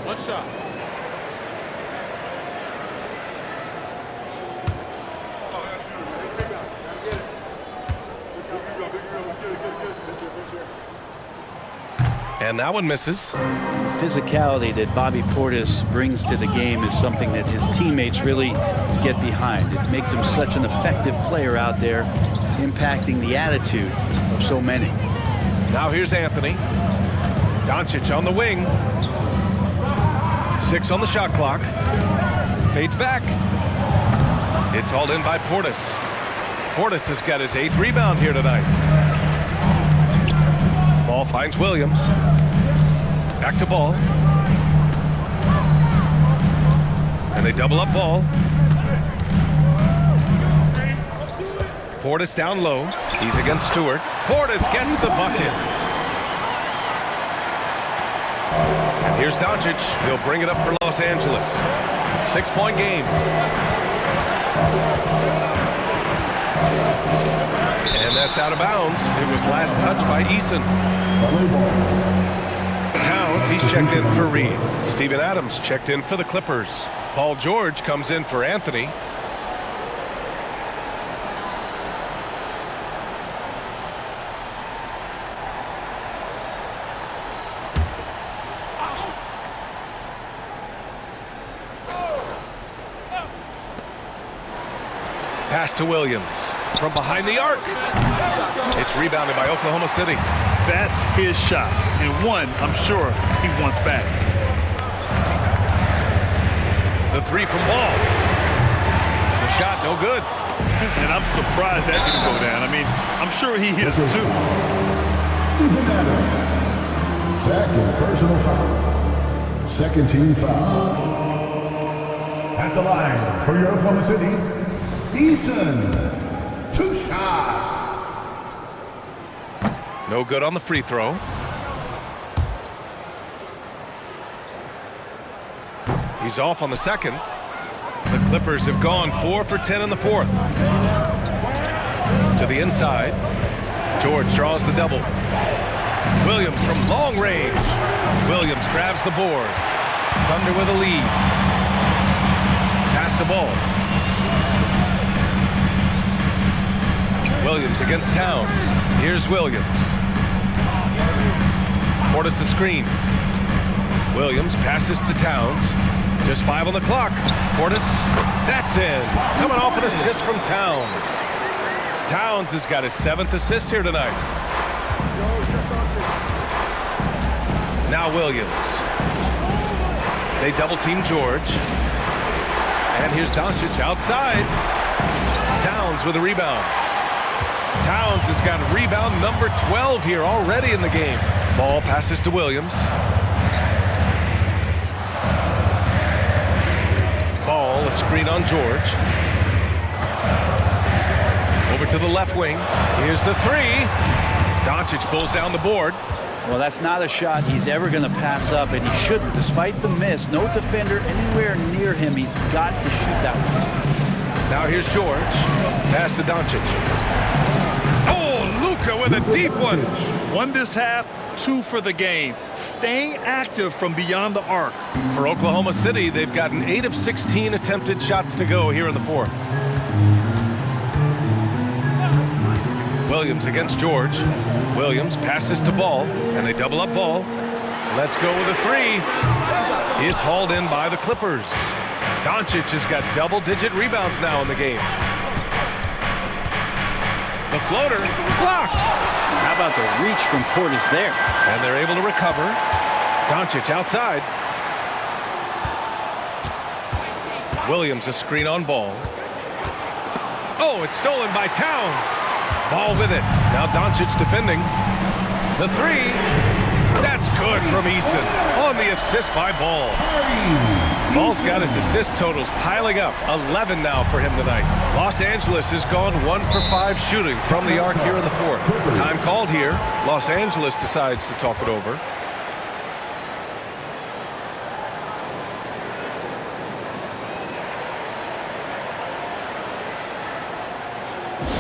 1 shot. And that one misses. The physicality that Bobby Portis brings to the game is something that his teammates really get behind. It makes him such an effective player out there, impacting the attitude of so many. Now here's Anthony. Doncic on the wing. 6 on the shot clock. Fades back. It's hauled in by Portis. Portis has got his 8th rebound here tonight. Ball finds Williams. Back to Ball. And they double up Ball. Portis down low. He's against Stewart. Portis gets the bucket. And here's Doncic. He'll bring it up for Los Angeles. 6-point game. And that's out of bounds. It was last touched by Eason. Towns, he's checked in for Reed. Steven Adams checked in for the Clippers. Paul George comes in for Anthony. Pass to Williams from behind the arc. It's rebounded by Oklahoma City. That's his shot, and one I'm sure he wants back. The 3 from Ball. The shot no good. And I'm surprised that didn't go down. I mean, I'm sure he is too. Steven Adams. Second personal foul. Second team foul. At the line for your Oklahoma City, Eason. 2 shots. No good on the free throw. He's off on the second. The Clippers have gone 4 for 10 in the fourth. To the inside. George draws the double. Williams from long range. Williams grabs the board. Thunder with a lead. Pass to Ball. Williams against Towns. Here's Williams. Portis a screen. Williams passes to Towns. Just 5 on the clock. Portis, that's in. Coming off an assist from Towns. Towns has got his 7th assist here tonight. Now Williams. They double team George. And here's Doncic outside. Towns with a rebound. Towns has got rebound number 12 here already in the game. Ball passes to Williams. Ball, a screen on George. Over to the left wing. Here's the 3. Doncic pulls down the board. Well, that's not a shot he's ever going to pass up, and he shouldn't. Despite the miss, no defender anywhere near him. He's got to shoot that one. Now here's George. Pass to Doncic. Oh, Luka with a deep one. 1 this half, 2 for the game. Staying active from beyond the arc. For Oklahoma City, they've gotten 8 of 16 attempted shots to go here in the 4th. Williams against George. Williams passes to Ball, and they double up Ball. Let's go with a 3. It's hauled in by the Clippers. Doncic has got double-digit rebounds now in the game. The floater blocked. How about the reach from Portis there? And they're able to recover. Doncic outside. Williams a screen on Ball. Oh, it's stolen by Towns. Ball with it. Now Doncic defending. The 3. That's good from Eason. On the assist by Ball. Ball's got his assist totals piling up. 11 now for him tonight. Los Angeles has gone 1 for 5 shooting from the arc here in the 4th. Time called here. Los Angeles decides to talk it over.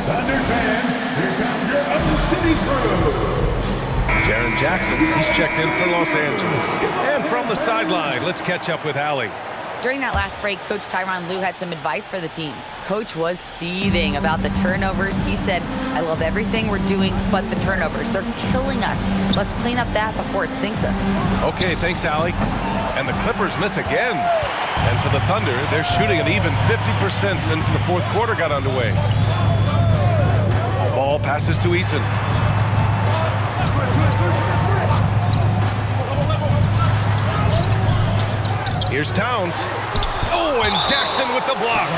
Thunder fans, here comes your other city crew. Jaren Jackson, he's checked in for Los Angeles. And from the sideline, let's catch up with Allie. During that last break, Coach Tyronn Lue had some advice for the team. Coach was seething about the turnovers. He said, I love everything we're doing but the turnovers. They're killing us. Let's clean up that before it sinks us. Okay, thanks, Allie. And the Clippers miss again. And for the Thunder, they're shooting an even 50% since the 4th quarter got underway. Ball passes to Eason. Here's Towns. Oh, and Jackson with the block.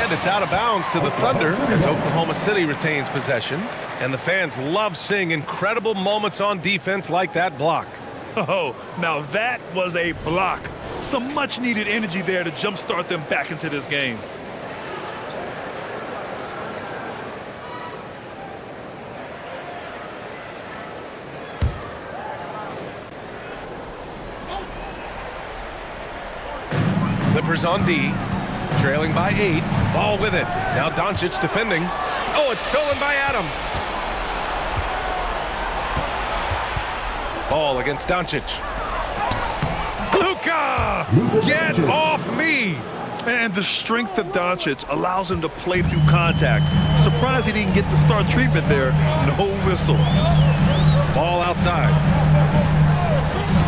And it's out of bounds to the Thunder as Oklahoma City retains possession. And the fans love seeing incredible moments on defense like that block. Oh, now that was a block. Some much-needed energy there to jumpstart them back into this game. Clippers on D, trailing by 8. Ball with it. Now Doncic defending. Oh, it's stolen by Adams. Ball against Doncic. Luka! Get off me! And the strength of Doncic allows him to play through contact. Surprised he didn't get the star treatment there. No whistle. Ball outside.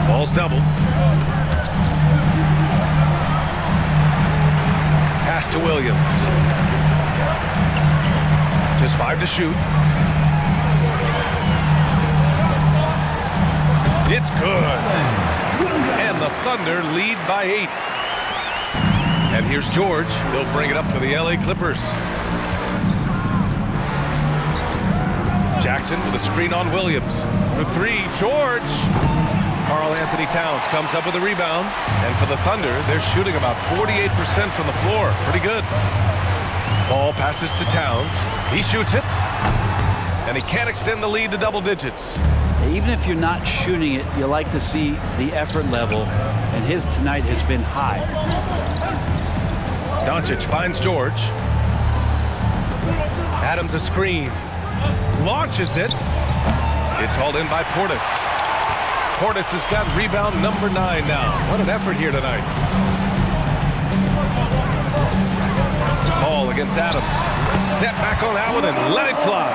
Ball's doubled. Pass to Williams. Just 5 to shoot. It's good. And the Thunder lead by 8. And here's George. He'll bring it up for the LA Clippers. Jackson with a screen on Williams. For 3, George. Karl Anthony Towns comes up with a rebound. And for the Thunder, they're shooting about 48% from the floor. Pretty good. Ball passes to Towns. He shoots it. And he can't extend the lead to double digits. Even if you're not shooting it, you like to see the effort level. And his tonight has been high. Doncic finds George. Adams a screen. Launches it. It's hauled in by Portis. Portis has got rebound number 9 now. What an effort here tonight. Ball against Adams. Step back on that one and let it fly.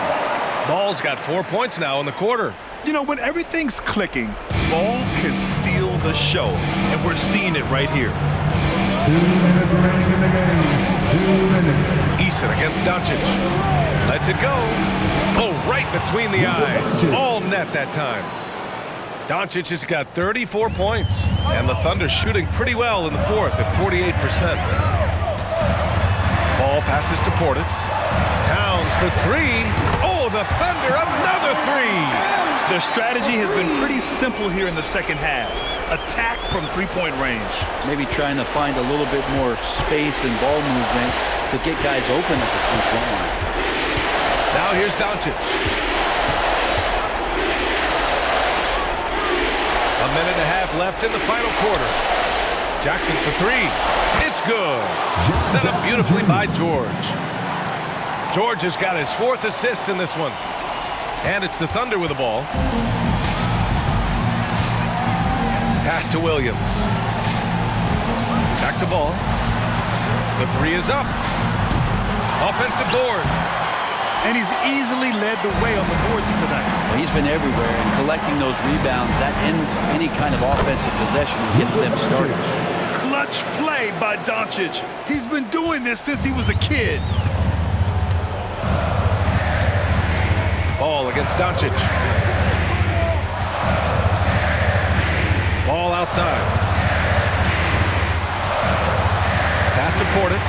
Ball's got 4 points now in the quarter. You know, when everything's clicking, Ball can steal the show, and we're seeing it right here. 2 minutes remaining in the game. 2 minutes. Eason against Doncic. Lets it go. Oh, right between the eyes. All net that time. Doncic has got 34 points, and the Thunder shooting pretty well in the fourth at 48%. Ball passes to Portis. Towns for three. Oh, the Thunder, another three. Their strategy has been pretty simple here in the second half. Attack from three-point range. Maybe trying to find a little bit more space and ball movement to get guys open at the three-point line. Now here's Doncic. A minute and a half left in the final quarter. Jackson for three. It's good. Set up beautifully by George. George has got his fourth assist in this one. And it's the Thunder with the ball. Pass to Williams. Back to Ball. The three is up. Offensive board. And he's easily led the way on the boards tonight. Well, he's been everywhere, and collecting those rebounds, that ends any kind of offensive possession and gets them started. Clutch play by Doncic. He's been doing this since he was a kid. Ball against Doncic. Ball outside. Pass to Portis.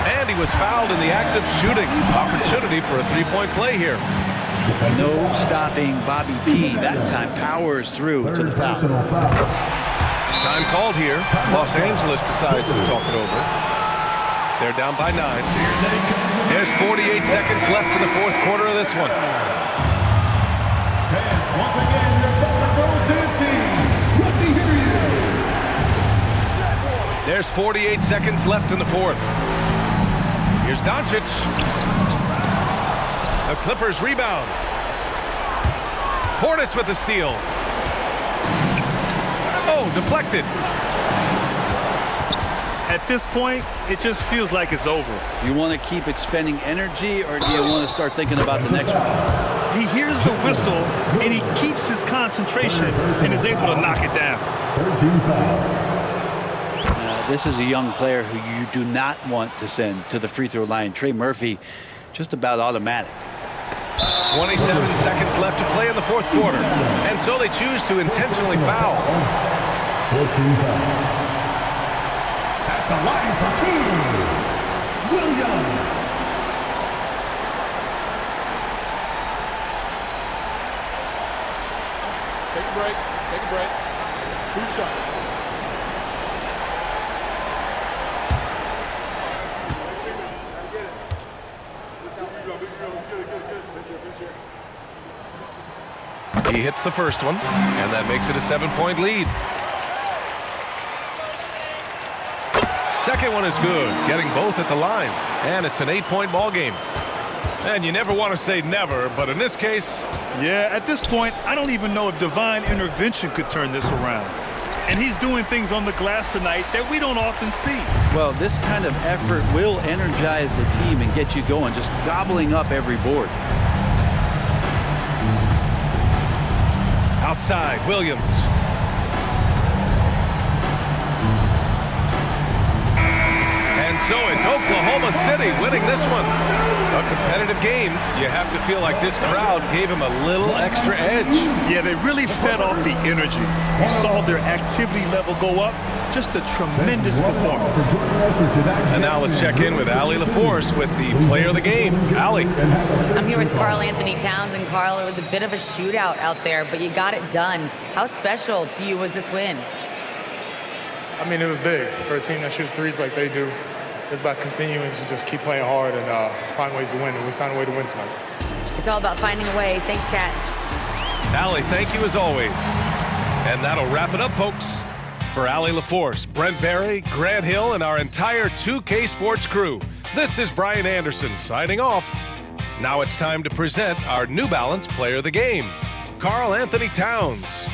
And he was fouled in the act of shooting. Opportunity for a three-point play here. No stopping Bobby P. That time powers through to the foul. Time called here. Los Angeles decides to talk it over. They're down by 9. There's 48 seconds left in the fourth quarter of this one. Once again, your Thunder goes to the team. Let me hear you. There's 48 seconds left in the fourth. Here's Doncic. The Clippers rebound. Portis with the steal. Oh, deflected. At this point, it just feels like it's over. You want to keep expending energy, or do you want to start thinking about the next one? He hears the whistle, and he keeps his concentration and is able to knock it down. 13 foul. This is a young player who you do not want to send to the free throw line. Trey Murphy, just about automatic. 27 seconds left to play in the fourth quarter. And so they choose to intentionally foul. 14 foul. At the line for two, Williams. Take a break. Take a break. 2 shots. He hits the first one, and that makes it a 7-point lead. Second one is good, getting both at the line, and it's an 8-point ball game. And you never want to say never, but in this case... Yeah, at this point, I don't even know if divine intervention could turn this around. And he's doing things on the glass tonight that we don't often see. Well, this kind of effort will energize the team and get you going, just gobbling up every board. Outside, Williams. And so it's Oklahoma City winning this one. A competitive game. You have to feel like this crowd gave him a little extra edge. Yeah, they really fed off the energy. You saw their activity level go up. Just a tremendous performance. And now let's check in with Allie LaForce with the player of the game. Allie. I'm here with Karl Anthony Towns, and Karl, it was a bit of a shootout out there, but you got it done. How special to you was this win? I mean, it was big for a team that shoots threes like they do. It's about continuing to just keep playing hard and find ways to win, and we found a way to win tonight. It's all about finding a way. Thanks, Kat. Allie, thank you as always. And that'll wrap it up, folks. For Allie LaForce, Brent Barry, Grant Hill, and our entire 2K Sports crew, this is Brian Anderson signing off. Now it's time to present our New Balance Player of the Game, Karl Anthony Towns.